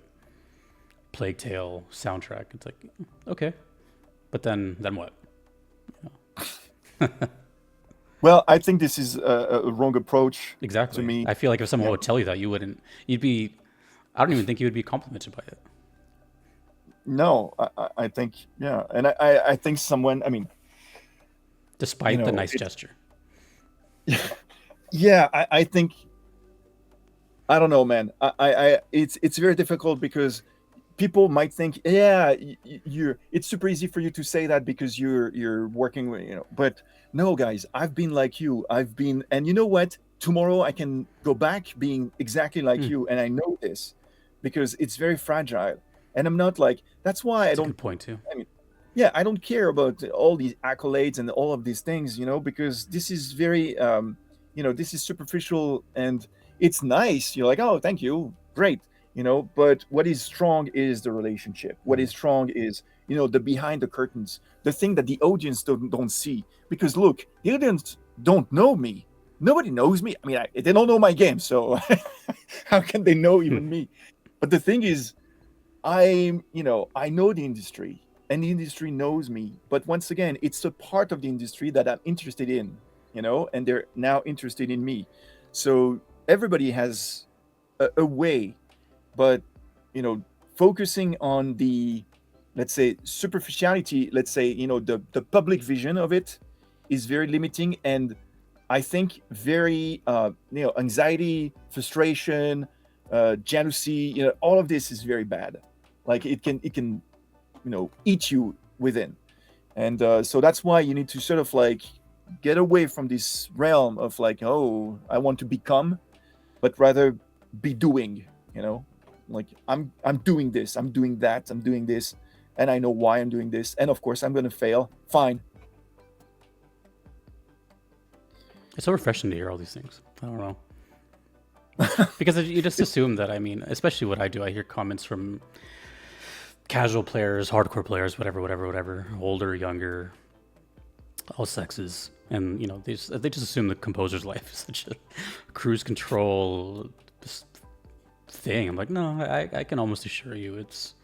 Plague Tale soundtrack. It's like, okay, but then what? well, I think this is a wrong approach to Exactly. me. I feel like if someone Yeah. would tell you that, you wouldn't. You'd be. I don't even think you would be complimented by it, No, I think, yeah, and I think someone, I mean, despite the nice it's gesture. yeah, I think, I don't know, man. It's very difficult because people might think, yeah, you're. It's super easy for you to say that because you're working with, But no, guys, I've been like you. I've been, and you know what? Tomorrow I can go back being exactly like Hmm, you, and I know this because it's very fragile. And I'm not like. That's why I that's a don't. good point too. I mean, yeah, I don't care about all these accolades and all of these things, because this is very, this is superficial, and it's nice. You're like, oh, thank you, great, But what is strong is the relationship. What Mm. is strong is, the behind the curtains, the thing that the audience don't see. Because look, the audience don't know me. Nobody knows me. I mean, they don't know my game, so how can they know Hmm. even me? But the thing is, I know the industry, and the industry knows me. But once again, it's a part of the industry that I'm interested in, and they're now interested in me. So everybody has a way, but, you know, focusing on the, let's say, superficiality, let's say, the public vision of it is very limiting. And I think very, anxiety, frustration, jealousy, all of this is very bad. Like it can eat you within. And so that's why you need to sort of like get away from this realm of like, oh, I want to become, but rather be doing. Like I'm doing this, I'm doing that, I'm doing this, and I know why I'm doing this. And of course, I'm going to fail. Fine. It's so refreshing to hear all these things. I don't know. Because you just assume that, I mean, especially what I do, I hear comments from casual players, hardcore players, whatever, whatever, whatever, older, younger, all sexes, and they just assume the composer's life is such a cruise control just thing. I'm like, no, I can almost assure you it's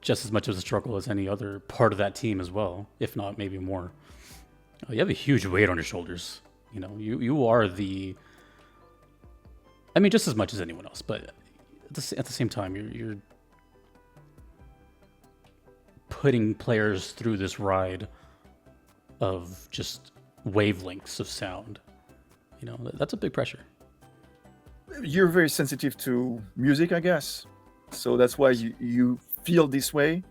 just as much of a struggle as any other part of that team as well, if not maybe more. You have a huge weight on your shoulders. You are the. I mean, just as much as anyone else, but at the same time, you're putting players through this ride of just wavelengths of sound. That's a big pressure. You're very sensitive to music, I guess, so that's why you feel this way.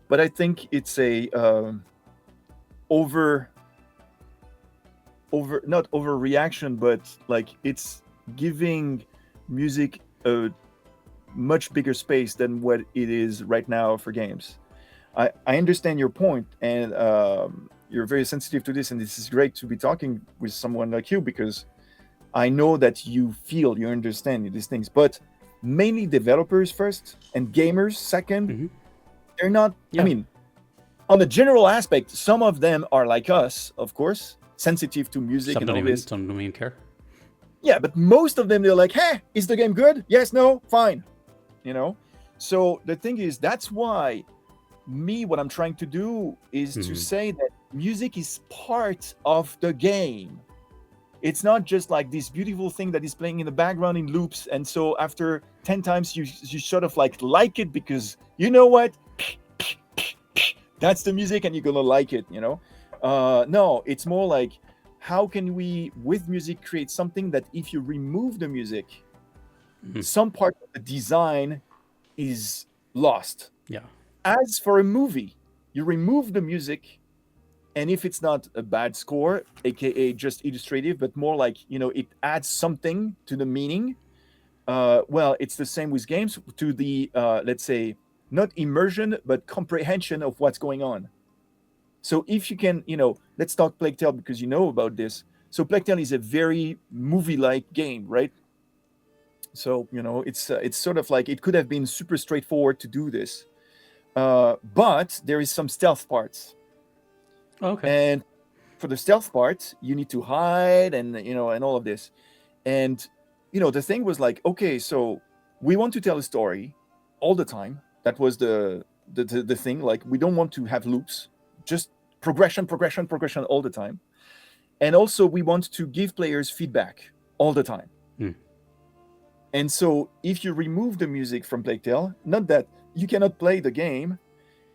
But I think it's a over not overreaction, but like it's giving music a much bigger space than what it is right now for games. I understand your point, and you're very sensitive to this, and this is great to be talking with someone like you, because I know that you understand these things. But mainly developers first and gamers second. Mm-hmm. They're not. Yeah. I mean, on a general aspect, some of them are like us, of course, sensitive to music Some and all this. don't even care. Yeah, but most of them, they're like, hey, is the game good? Yes, no, fine. So the thing is, that's why what I'm trying to do is to say that music is part of the game. It's not just like this beautiful thing that is playing in the background in loops, and so after 10 times you sort of like it because you know what, that's the music and you're gonna like it. No, it's more like, how can we with music create something that if you remove the music, some part of the design is lost. Yeah. As for a movie, you remove the music, and if it's not a bad score, aka just illustrative, but more like it adds something to the meaning, well, it's the same with games, to the let's say not immersion but comprehension of what's going on. So if you can, let's talk Plague Tale, because you know about this. So Plague Tale is a very movie-like game, right? So it's sort of like it could have been super straightforward to do this, but there is some stealth parts. Okay. And for the stealth part, you need to hide, and and all of this. And the thing was like, okay, so we want to tell a story all the time. That was the thing. Like, we don't want to have loops, just progression all the time. And also, we want to give players feedback all the time. And so if you remove the music from Plague Tale, not that you cannot play the game,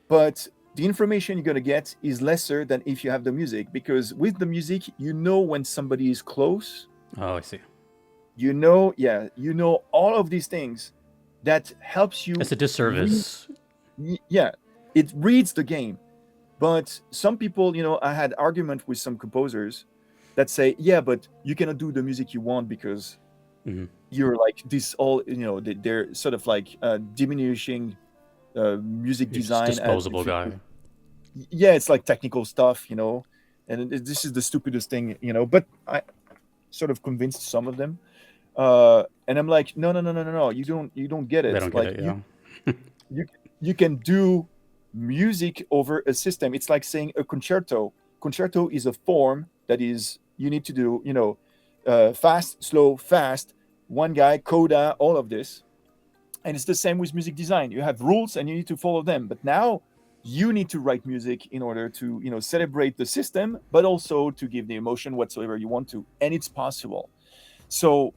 but the information you're going to get is lesser than if you have the music, because with the music, when somebody is close. Oh, I see. All of these things that helps you. It's a disservice. It reads the game. But some people, I had argument with some composers that say, yeah, but you cannot do the music you want because you're like this all, they're sort of like diminishing music You're design. Just disposable guy. Yeah, it's like technical stuff, and this is the stupidest thing, but I sort of convinced some of them. And I'm like, no, you don't get it. They don't get like, it, yeah. you can do music over a system. It's like saying a concerto. Concerto is a form that is, you need to do, fast, slow, fast, one guy, coda, all of this. And it's the same with music design. You have rules and you need to follow them. But now you need to write music in order to, celebrate the system, but also to give the emotion whatsoever you want to. And it's possible. So,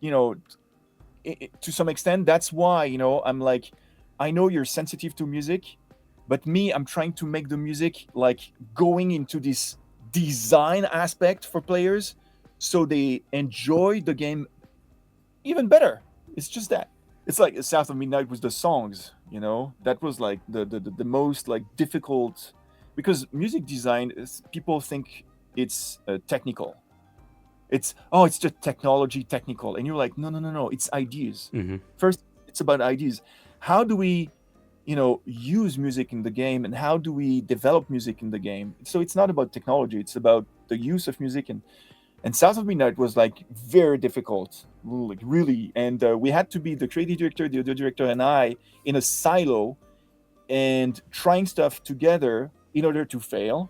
to some extent, that's why, I'm like, I know you're sensitive to music, but I'm trying to make the music like going into this design aspect for players so they enjoy the game even better. It's just that. It's like South of Midnight with the songs, that was like the most like difficult, because music design people think it's technical. It's just technical, and you're like, no, it's ideas. First, it's about ideas. How do we use music in the game, and how do we develop music in the game? So it's not about technology, it's about the use of music. And And South of Midnight was like very difficult, like really. And we had to be the creative director, the audio director, and I in a silo and trying stuff together in order to fail.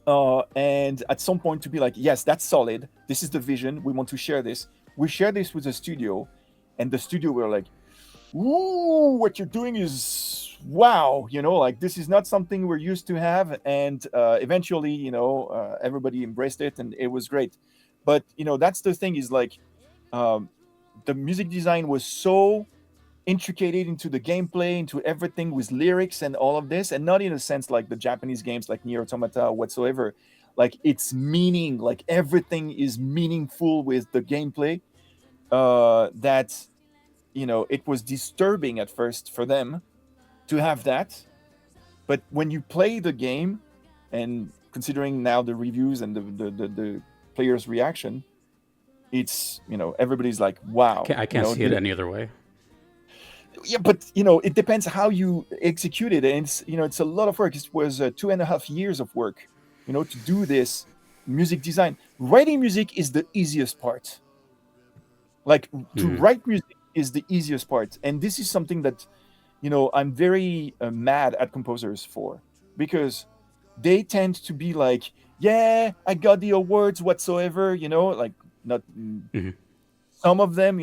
And at some point to be like, yes, that's solid. This is the vision. We want to share this. We share this with the studio, and the studio were like, "Ooh, what you're doing is wow!" Like this is not something we're used to have. And eventually, everybody embraced it, and it was great. But that's the thing is like, um, the music design was so intricated into the gameplay, into everything with lyrics and all of this, and not in a sense like the Japanese games like Nier Automata or whatsoever. Like it's meaning, like everything is meaningful with the gameplay. That it was disturbing at first for them to have that, but when you play the game, and considering now the reviews and the players' reaction, it's everybody's like, wow, I can't see it any other way. yeah, but it depends how you execute it, and it's a lot of work. It was 2.5 years of work, to do this music design. Writing music is the easiest part. Like to Mm. write music is the easiest part, and this is something that I'm very mad at composers for, because they tend to be like, yeah, I got the awards whatsoever, like not Hmm. some of them,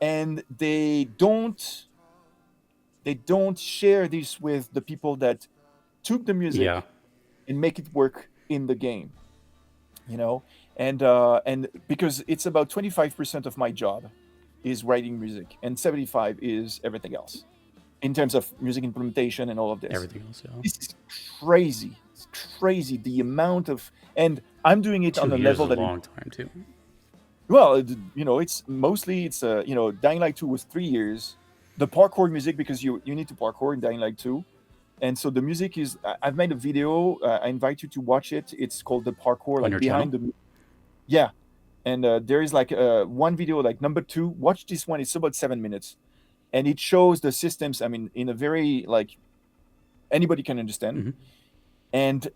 and they don't share this with the people that took the Yeah. music and make it work in the game, you know and because it's about 25% of my job is writing music, and 75 is everything else in terms of music implementation and all of this. Everything else, yeah. This is crazy. It's crazy the amount of, and I'm doing it on a 2 years level is a that long time too. well, it's mostly Dying Light 2 was 3 years. The parkour music, because you need to parkour in Dying Light 2, and so the music is. I've made a video. I invite you to watch it. It's called the parkour, On like your channel? behind the, yeah. And there is like one video, like number 2. Watch this one. It's about 7 minutes, and it shows the systems. I mean, in a very like anybody can understand, Hmm. and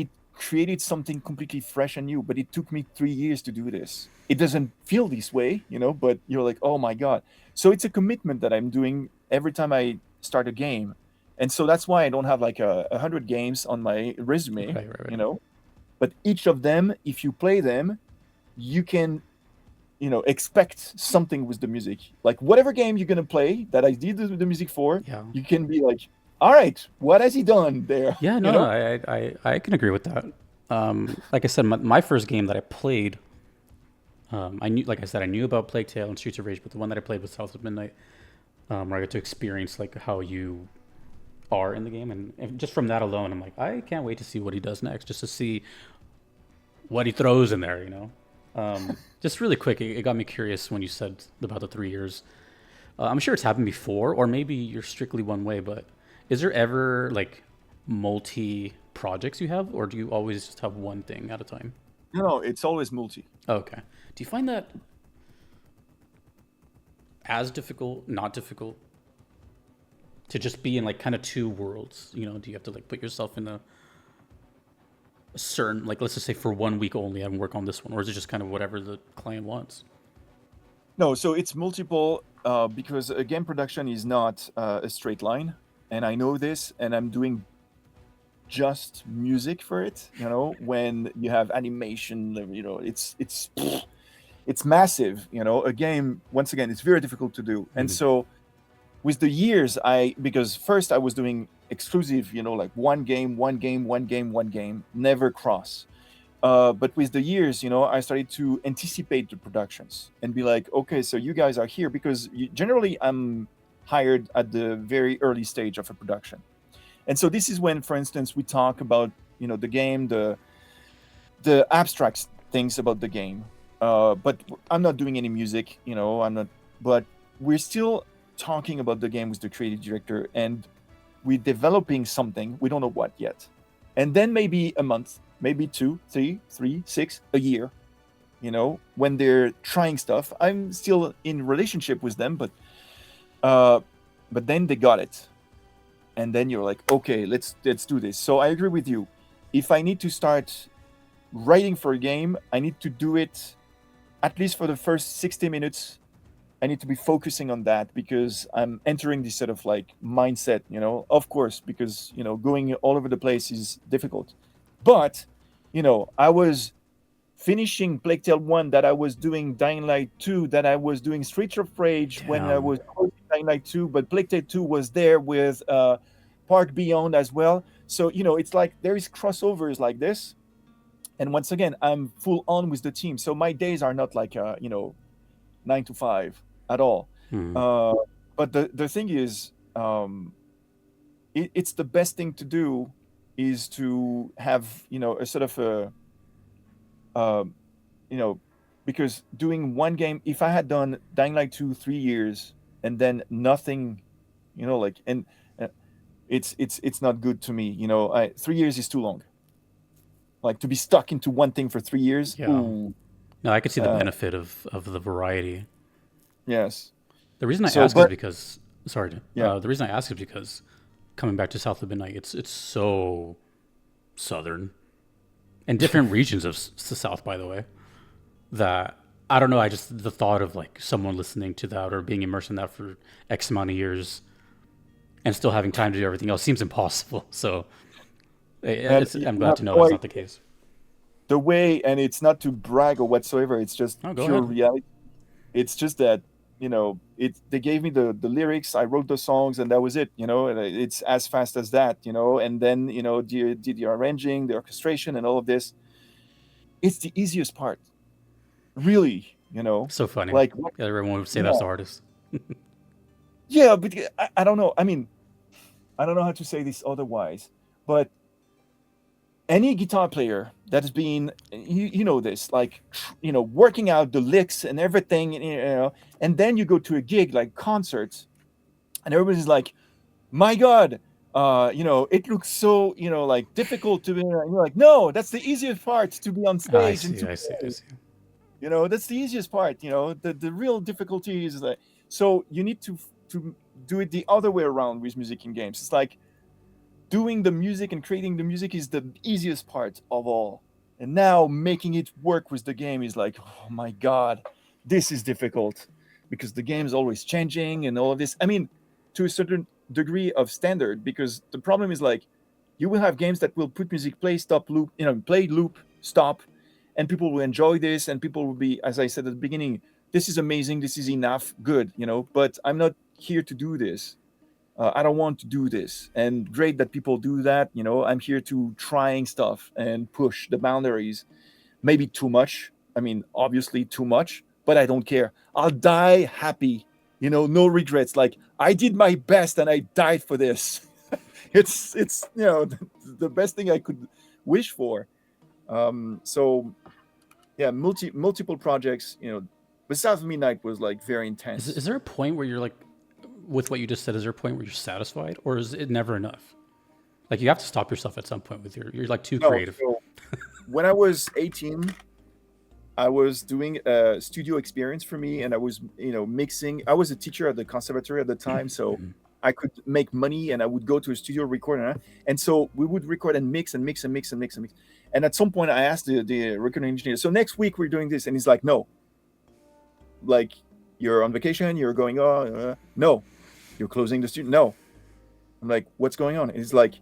it created something completely fresh and new. But it took me 3 years to do this. It doesn't feel this way, but you're like, oh my god. So it's a commitment that I'm doing every time I start a game, and so that's why I don't have like 100 games on my resume, Right, right, right. but each of them, if you play them, you can expect something with the music. Like whatever game you're gonna play that I did the music for, Yeah. you can be like, all right, what has he done there? Yeah, you no, no, know I can agree with that. Like I said, my first game that I played, I knew, like I said, I knew about Plague Tale and Streets of Rage, but the one that I played was South of Midnight, where I got to experience like how you are in the game, and just from that alone, I'm like, I can't wait to see what he does next, just to see what he throws in there, Just really quick, it got me curious when you said about the 3 years. I'm sure it's happened before, or maybe you're strictly one way, but is there ever like multi projects you have, or do you always just have one thing at a time? no, it's always multi. Okay. Do you find that as difficult, not difficult, to just be in like kind of two worlds? Do you have to like put yourself in a certain, like, let's just say for 1 week only, and work on this one, or is it just kind of whatever the client wants? No, so it's multiple, because game production is not a straight line, and I know this, and I'm doing just music for it. When you have animation, it's massive. A game, once again, it's very difficult to do, and Mm-hmm. so with the years, because first I was doing exclusive, like one game, one game, one game, one game, never cross. But with the years, I started to anticipate the productions and be like, okay, so you guys are here because generally I'm hired at the very early stage of a production. And so this is when, for instance, we talk about, the game, the abstract things about the game. But I'm not doing any music, I'm not, but we're still talking about the game with the creative director, and we're developing something. We don't know what yet. And then maybe a month, maybe 2, 3, 3, 6, a year, when they're trying stuff. I'm still in relationship with them, uh, but then they got it. And then you're like, okay, let's do this. So I agree with you. If I need to start writing for a game, I need to do it at least for the first 60 minutes. I need to be focusing on that because I'm entering this sort of like mindset, of course, because, going all over the place is difficult. But, I was finishing Plague Tale 1, that I was doing Dying Light 2, that I was doing Streets of Rage when I Damn. was closing Dying Light 2, but Plague Tale 2 was there with Park Beyond as well. So, it's like there is crossovers like this. And once again, I'm full on with the team. So my days are not like, 9 to 5 at all. Hmm. Uh, but the thing is, it's the best thing to do is to have, a sort of um, you know, because doing one game, if I had done Dying Light 2 3 years and then nothing, like, and uh, it's not good to me. 3 years is too long. Like to be stuck into one thing for 3 years. Yeah. Ooh, No, I could see the uh, benefit of the variety. yes. The reason I So, ask is but because sorry, yeah, the reason I ask is because coming back to South of Midnight, it's so southern and different regions of the South, by the way. That I don't know. I just the thought of like someone listening to that or being immersed in that for X amount of years and still having time to do everything else seems impossible. So man, I'm you glad have to know no that's idea. not the case. The way, and it's not to brag or whatsoever. It's just Oh, go pure ahead. reality. It's just that they gave me the lyrics, I wrote the songs, and that was it. And it's as fast as that. And then did the arranging, the orchestration, and all of this. It's the easiest part, really. So funny. Like, Everyone would say yeah, that's the hardest. yeah, but I don't know. I mean, I don't know how to say this otherwise, but any guitar player that's been, you know this, like, working out the licks and everything, and then you go to a gig like concerts, and everybody's like, my God, it looks so, like difficult to be. And you're like, no, that's the easiest part, to be on I stage and see. to I see. I play. see. That's the easiest part. The real difficulty is that. So you need to do it the other way around with music in games. It's like doing the music and creating the music is the easiest part of all. And now making it work with the game is like, oh my God, this is difficult because the game is always changing and all of this. I mean, to a certain degree of standard, because the problem is like, you will have games that will put music play, stop, loop, play, loop, stop, and people will enjoy this, and people will be, as I said at the beginning, this is amazing, this is enough, good, but I'm not here to do this. I don't want to do this. And great that people do that. I'm here to trying stuff and push the boundaries. Maybe too much. I mean, obviously too much, but I don't care. I'll die happy. No regrets. Like, I did my best and I died for this. It's the best thing I could wish for. So yeah, multiple projects. But South of Midnight was like very intense. Is there a point where you're like, with what you just said, is there a point where you're satisfied, or is it never enough? Like you have to stop yourself at some point with you're like too No, creative. so when I was 18, I was doing a studio experience for me, and I was, mixing. I was a teacher at the conservatory at the time, so I could make money, and I would go to a studio record, and so we would record and mix and mix and mix and mix and mix. And at some point, I asked the recording engineer, "So next week we're doing this," and he's like, "No, like you're on vacation, you're going, oh, no, you're closing the studio, no." I'm like, "What's going on?" And he's like,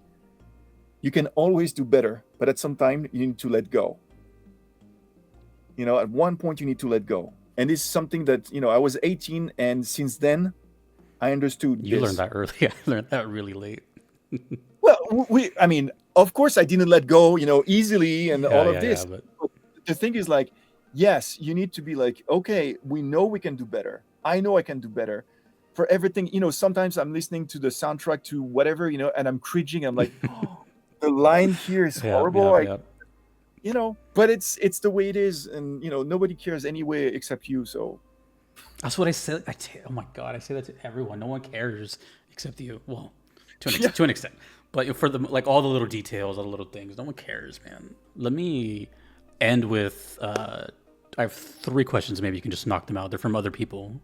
"You can always do better, but at some time you need to let go. At one point you need to let go." And this is something that, I was 18, and since then I understood You learned this. that early. I learned that really late. Well, I mean, of course I didn't let go, easily and Yeah, all of yeah, yeah. this. But But the thing is like, yes, you need to be like, okay, we know we can do better. I know I can do better. For everything, sometimes I'm listening to the soundtrack to whatever, and I'm cringing. I'm like, oh, the line here is yeah, yeah, horrible. yeah. But it's the way it is, and nobody cares anyway except you. So That's what I said. Oh my god, I say that to everyone. No one cares except you. Well, yeah, to an extent, but for the like all the little details, all the little things, no one cares, man. Let me end with. I have three questions. Maybe you can just knock them out. They're from other people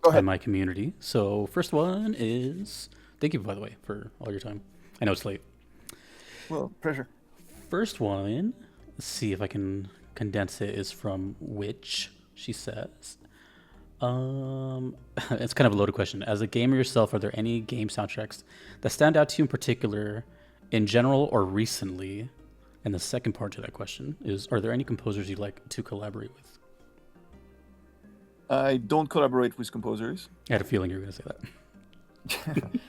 go in ahead. my community. So first one is. Thank you, by the way, for all your time. I know it's late. Well, pressure. First one. let's see if I can condense it, is from which, she says. It's kind of a loaded question. As a gamer yourself, are there any game soundtracks that stand out to you in particular, in general or recently? And the second part to that question is, are there any composers you'd like to collaborate with? I don't collaborate with composers. I had a feeling you were going to say that.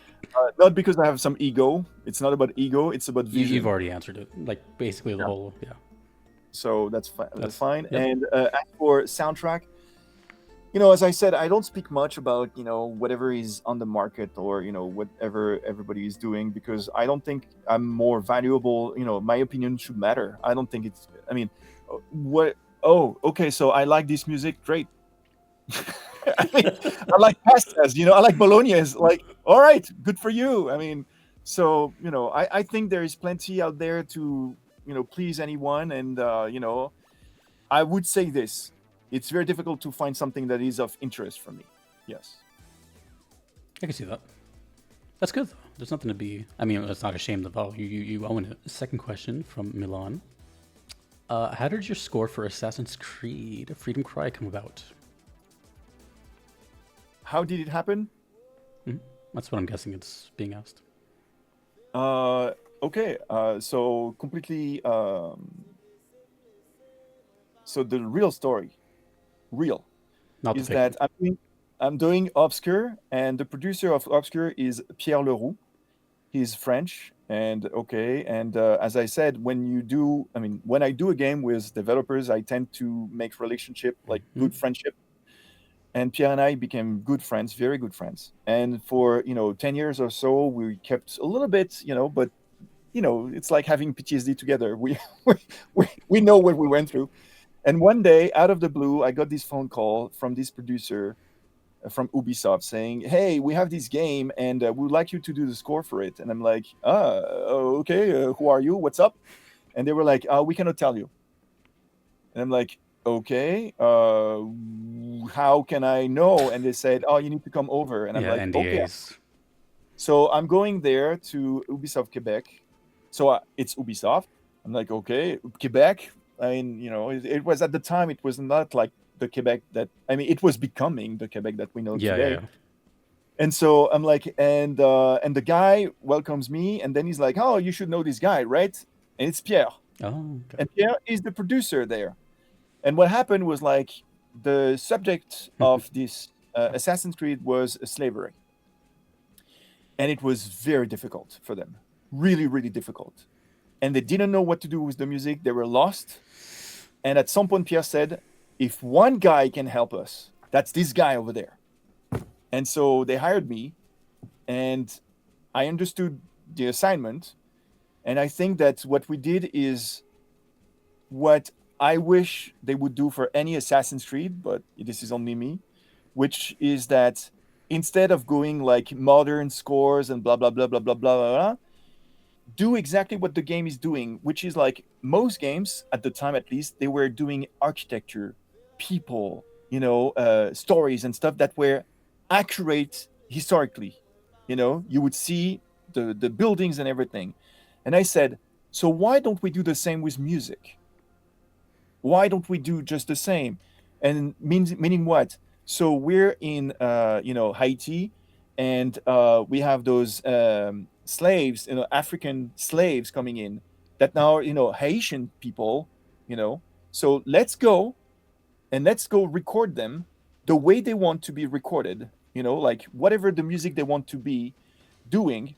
Not because I have some ego. It's not about ego. It's about vision. You've already answered it. Like basically the whole, yeah. So that's fine. That's fine. Yep. And as for soundtrack, as I said, I don't speak much about whatever is on the market or whatever everybody is doing, because I don't think I'm more valuable. My opinion should matter. I don't think it's. I mean, what? Oh, okay. So I like this music. Great. I like pastas. I like bolognese. Like, all right, good for you. I mean, so I think there is plenty out there to please anyone, and I would say this. It's very difficult to find something that is of interest for me. Yes. I can see that. That's good, though. There's nothing to be. I mean, it's not ashamed of. Oh, you own it. Second question from Milan. How did your score for Assassin's Creed Freedom Cry come about? How did it happen? That's what I'm guessing it's being asked. Okay. So completely. So the real story. Not Is the that I'm doing Obscure, and the producer of Obscure is Pierre Leroux. He's French, and as I said, when I do a game with developers, I tend to make relationship like good friendship. And Pierre and I became good friends, very good friends. And for 10 years or so, we kept a little bit, but it's like having PTSD together. We know what we went through. And one day, out of the blue, I got this phone call from this producer from Ubisoft saying, "Hey, we have this game, and we would like you to do the score for it." And I'm like, okay, who are you? What's up? And they were like, "We cannot tell you." And I'm like, "Okay, how can I know?" And they said, "Oh, you need to come over." And I'm like, NDAs. "Okay." So I'm going there to Ubisoft Quebec. So it's Ubisoft. I'm like, "Okay, Quebec." I mean, it was at the time, it was not like the Quebec it was becoming the Quebec that we know today. Yeah. And so I'm like, and the guy welcomes me, and then he's like, "Oh, you should know this guy, right?" And it's Pierre. Oh, okay. And Pierre is the producer there. And what happened was, like, the subject of this Assassin's Creed was slavery. And it was very difficult for them. Really, really difficult. And they didn't know what to do with the music. They were lost. And at some point, Pierre said, "If one guy can help us, that's this guy over there." And so they hired me, and I understood the assignment. And I think that what we did is what I wish they would do for any Assassin's Creed, but this is only me, which is that instead of going like modern scores and blah, blah, blah, blah, blah, blah, blah, blah, do exactly what the game is doing, which is like most games at the time, at least, they were doing architecture, people, stories and stuff that were accurate historically. You would see the buildings and everything. And I said, so why don't we do the same with music? Why don't we do just the same? And meaning what? So we're in Haiti, and we have those slaves, African slaves coming in that now Haitian people, So let's go record them the way they want to be recorded, like whatever the music they want to be doing.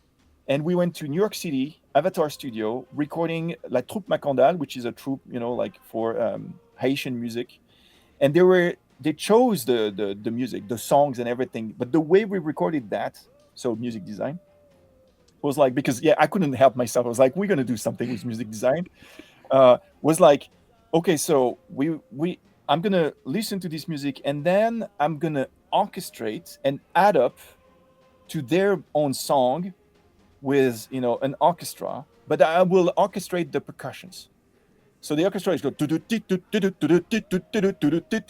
And we went to New York City, Avatar Studio, recording La Troupe Macandale, which is a troupe, like for Haitian music. And they chose the music, the songs and everything. But the way we recorded that, so music design, was like, because I couldn't help myself. I was like, we're gonna do something with music design. Was like, okay, so I'm gonna listen to this music, and then I'm gonna orchestrate and add up to their own song with an orchestra, but I will orchestrate the percussions. So the orchestra is go.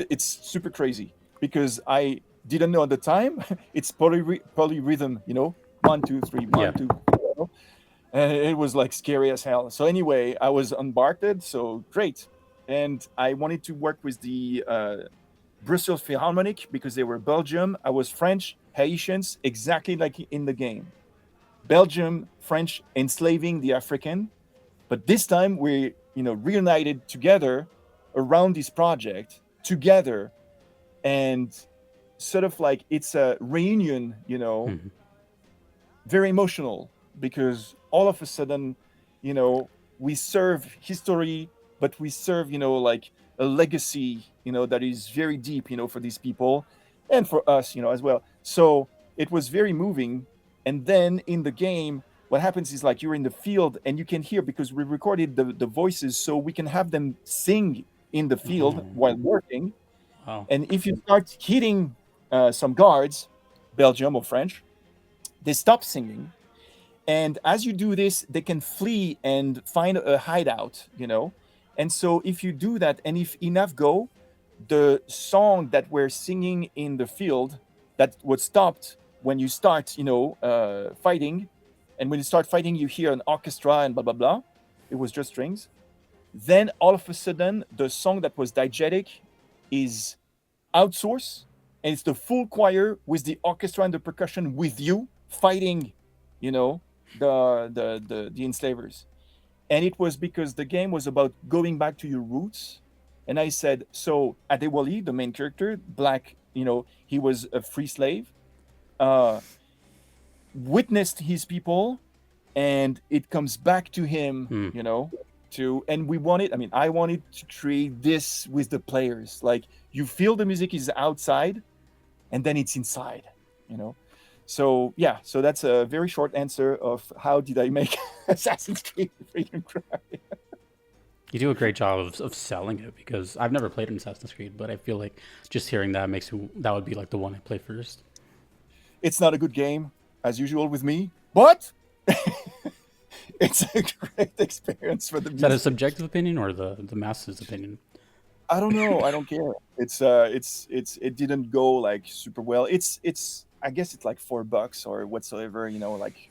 It's super crazy because I didn't know at the time. It's polyrhythm, 1, 2, 3, 1, 2. and it was like scary as hell. So anyway, I was embarked, so great, and I wanted to work with the Brussels Philharmonic because they were Belgium. I was French, Haitians, exactly like in the game. Belgium, French enslaving the African, but this time we reunited together around this project together, and sort of like it's a reunion, Mhm. very emotional because all of a sudden, we serve history, but we serve, like a legacy, that is very deep, for these people and for us, as well. So it was very moving. And then in the game, what happens is like you're in the field and you can hear because we recorded the voices so we can have them sing in the field Oh, while working. wow. And if you start hitting some guards, Belgium or French, they stop singing, and as you do this they can flee and find a hideout, and so if you do that and if enough go, the song that we're singing in the field that was stopped when you start fighting, and when you start fighting you hear an orchestra and blah blah blah, it was just strings. Then all of a sudden the song that was diegetic is outsourced, and it's the full choir with the orchestra and the percussion with you fighting, you know, the enslavers. And it was because the game was about going back to your roots. And I said, so Adewale, the main character, black, he was a free slave, uh, witnessed his people, and it comes back to him, Hmm. and we wanted, I mean, I wanted to create this with the players. Like you feel the music is outside and then it's inside, you know. So yeah, so that's a very short answer of how did I make Assassin's Creed Freedom Cry. You do a great job of selling it because I've never played an Assassin's Creed, but I feel like just hearing that makes me, that would be like the one I play first. It's not a good game, as usual with me, but it's a great experience for the Is that a music. subjective opinion or the masses' opinion? I don't know. I don't care. It didn't go like super well. It's I guess it's like $4 or whatsoever. Like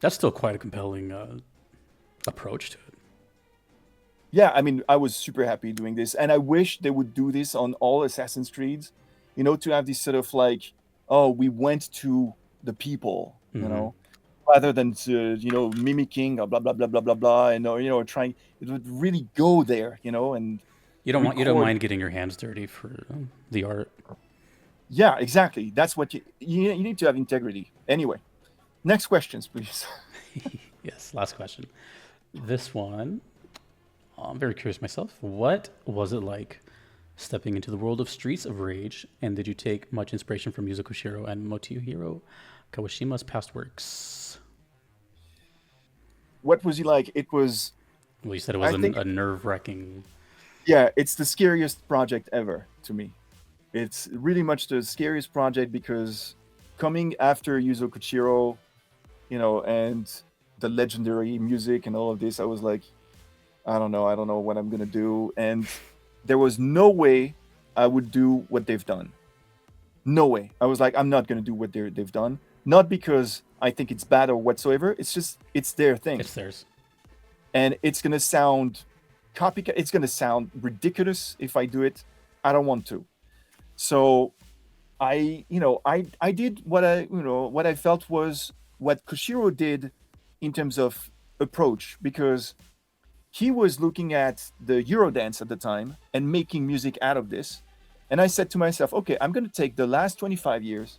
That's still quite a compelling approach to it. yeah. I mean, I was super happy doing this, and I wish they would do this on all Assassin's Creeds. To have this sort of like, oh, we went to the people, Hmm. rather than to mimicking or blah blah blah blah blah blah, and trying. It would really go there, and You don't record. mind getting your hands dirty for the art. Yeah, exactly. That's what you need to have integrity. Anyway, next questions, please. Yes. Last question. This one, I'm very curious myself. What was it like stepping into the world of Streets of Rage, and did you take much inspiration from Yuzo Koshiro and Motohiro Kawashima's past works? What was he like? It was, Well, you said it was I think, a nerve wracking. yeah, it's the scariest project ever to me. It's really much the scariest project because coming after Yuzo Koshiro, and the legendary music and all of this, I was like, I don't know what I'm gonna do, and there was no way I would do what they've done. No way. I was like, I'm not gonna do what they've done. Not because I think it's bad or whatsoever. It's just it's their thing, It's theirs. and it's gonna sound copycat. It's gonna sound ridiculous if I do it. I don't want to. So I did what I felt was what Koshiro did in terms of approach, because he was looking at the Eurodance at the time and making music out of this. And I said to myself, okay, I'm going to take the last 25 years,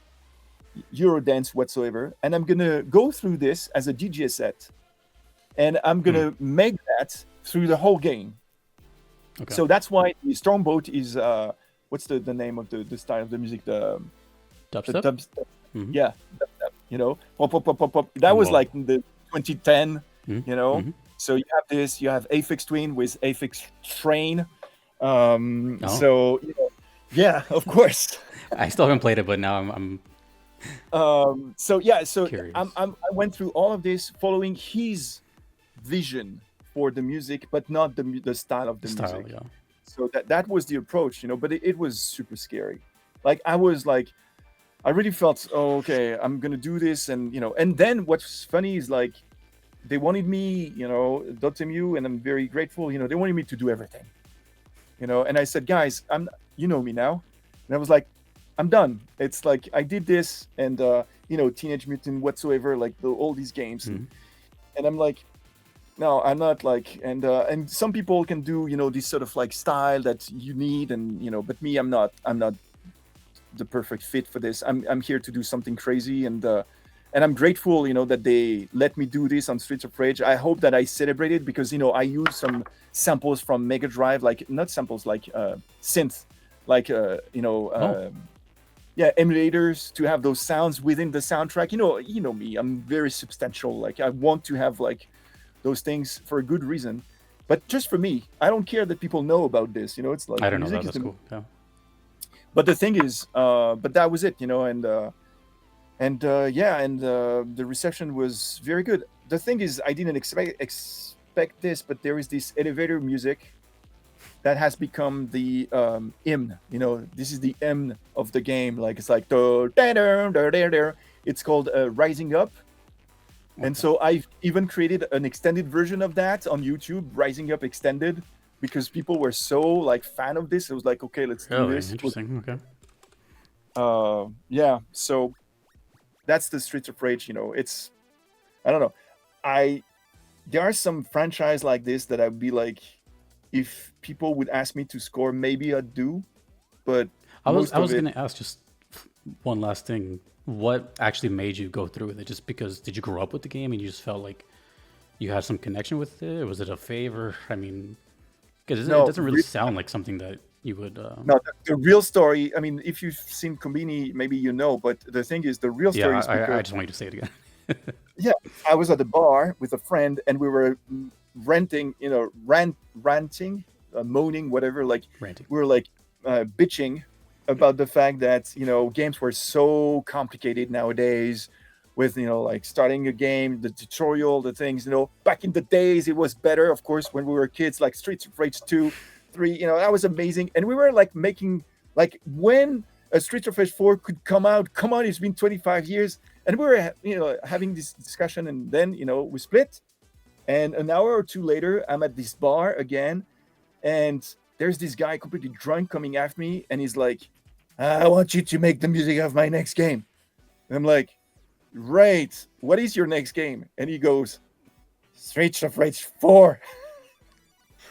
Eurodance whatsoever, and I'm going to go through this as a DJ set, and I'm going Hmm. to make that through the whole game. Okay. So that's why the Stormboat is, what's the name of the style of the music? The Dubstep. dubstep. Mm-hmm. Yeah, dubstep, pop, pop, pop, pop, pop. That was Well. like in the 2010, you Mm-hmm. know. Mm-hmm. So you have this, you have Aphex Twin with Aphex Train. Oh, So yeah, of course. I still haven't played it, but now I'm So yeah, so curious. I went through all of this following his vision for the music, but not the style of The the style, music. yeah. So that was the approach, but it was super scary. Like I was like, I really felt, oh, okay, I'm gonna do this, and and then what's funny is like they wanted me, Dotemu, and I'm very grateful. They wanted me to do everything. And I said, guys, you know me now, and I was like, I'm done. It's like I did this, and Teenage Mutant whatsoever, like all these games, Mhm. and I'm like, no, I'm not like, and some people can do this sort of like style that you need, and but me, I'm not the perfect fit for this. I'm here to do something crazy, and I'm grateful, that they let me do this on Streets of Rage. I hope that I celebrate it because I use some samples from Mega Drive, like not samples, like synth, like Oh, yeah, emulators to have those sounds within the soundtrack. You know me. I'm very substantial. Like I want to have like those things for a good reason, but just for me. I don't care that people know about this. It's I like don't know music that. is That's the. cool. Yeah. But the thing is, but that was it. And yeah, and the reception was very good. The thing is, I didn't expect this, but there is this elevator music that has become the hymn. This is the hymn of the game. Like it's like it's called Rising Up, and Okay. so I've even created an extended version of that on YouTube, Rising Up Extended, because people were so like fan of this. It was like, okay, let's do Really this. interesting. Okay. Yeah, so that's the Streets of Rage. It's I don't know. I There are some franchise like this that I'd be like, if people would ask me to score, maybe I'd do, but I most of was it, gonna ask just one last thing. What actually made you go through with it? Just because did you grow up with the game and you just felt like you had some connection with it? Or was it a favor? I mean, because it no, doesn't really sound like something that you would. no, the real story. I mean, if you've seen Combini, maybe you know, but the thing is, the real Yeah, story is because I just want you to say it again. yeah, I was at the bar with a friend and we were renting, ranting, moaning, whatever. Like Ranting. we were like bitching about the fact that games were so complicated nowadays. With like starting a game, the tutorial, the things. Back in the days, it was better. Of course, when we were kids, like Streets of Rage 2, 3. That was amazing. And we were like making like when a Streets of Rage 4 could come out. Come on, it's been 25 years and we were having this discussion, and then we split, and an hour or two later I'm at this bar again, and there's this guy completely drunk coming after me, and he's like, I want you to make the music of my next game. And I'm like, great, what is your next game? And he goes, Streets of Rage 4.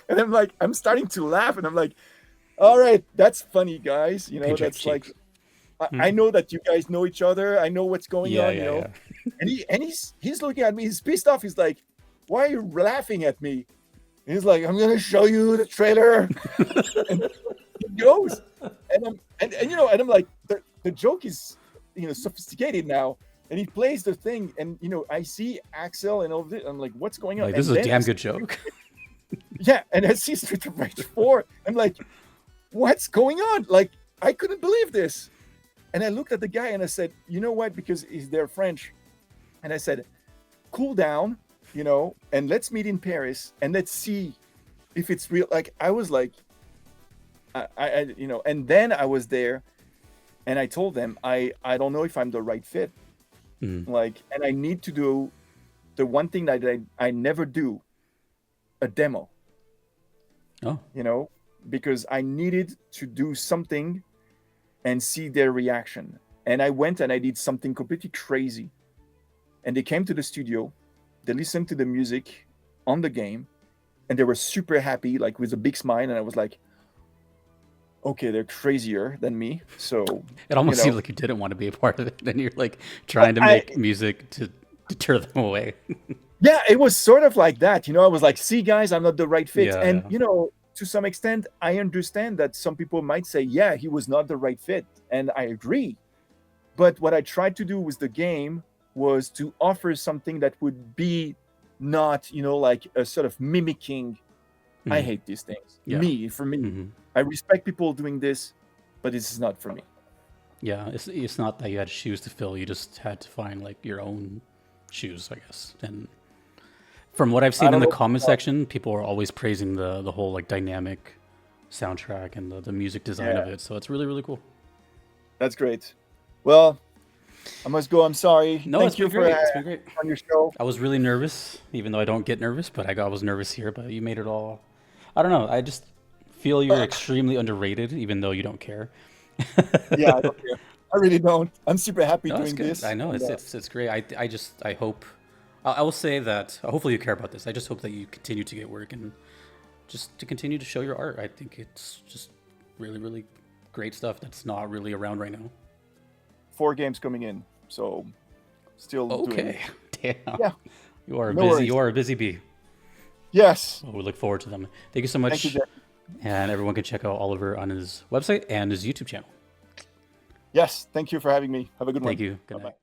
And I'm like, I'm starting to laugh, and I'm like, all right, that's funny, guys. Pinch of That's like, cheeks. I know that you guys know each other. I know what's going Yeah, on, yeah, yeah. and he's looking at me. He's pissed off. He's like, "Why are you laughing at me?" And he's like, "I'm gonna show you the trailer." And he goes, and I'm like, the joke is sophisticated now. And he plays the thing, and I see Axel and all of this. I'm like, "What's going on?" Like this And is a then damn good joke. yeah, and I see Street of Rage 4. I'm like, "What's going on?" Like, I couldn't believe this. And I looked at the guy and I said, you know what? Because they're French. And I said, cool down, and let's meet in Paris and let's see if it's real. Like, I was like, and then I was there and I told them, I don't know if I'm the right fit. Mm. Like, and I need to do the one thing that I never do, a demo, Oh, because I needed to do something and see their reaction. And I went and I did something completely crazy. And they came to the studio, they listened to the music on the game, and they were super happy, like with a big smile. And I was like, okay, they're crazier than me. So, it you almost seems know, like you didn't want to be a part of it, and you're like trying to I, make music to deter them away. yeah, it was sort of like that. I was like, see, guys, I'm not the right fit. Yeah, And, yeah. to some extent, I understand that some people might say, yeah, he was not the right fit. And I agree. But what I tried to do with the game was to offer something that would be not, like a sort of mimicking. I Mhm. hate these things. Yeah. For me, Hmm. I respect people doing this, but this is not for me. Yeah, it's not that you had shoes to fill. You just had to find like your own shoes, I guess. And from what I've I seen in don't the know. comment section, people are always praising the whole like dynamic soundtrack and the music design Yeah, of it. So it's really really cool. that's great. Well, I must go. I'm sorry. No, it's Thank been you for great. It's been great. on your show. I was really nervous, even though I don't get nervous, but I was nervous here. But you made it all. I don't know. I just feel you're extremely underrated, even though you don't care. Yeah, I don't care. I really don't. I'm super happy No, it's doing good. this. I know And it's great. I hope. I will say that. Hopefully you care about this. I just hope that you continue to get work and just to continue to show your art. I think it's just really really great stuff that's not really around right now. 4 games coming in, so still doing. Okay. Damn. Yeah, You are a no busy. worries. You are a busy bee. Yes. Well, we look forward to them. Thank you so Thank you, much, Jack. and everyone can check out Oliver on his website and his YouTube channel. Yes. Thank you for having me. Have a good one. Thank you. Good Bye bye. night.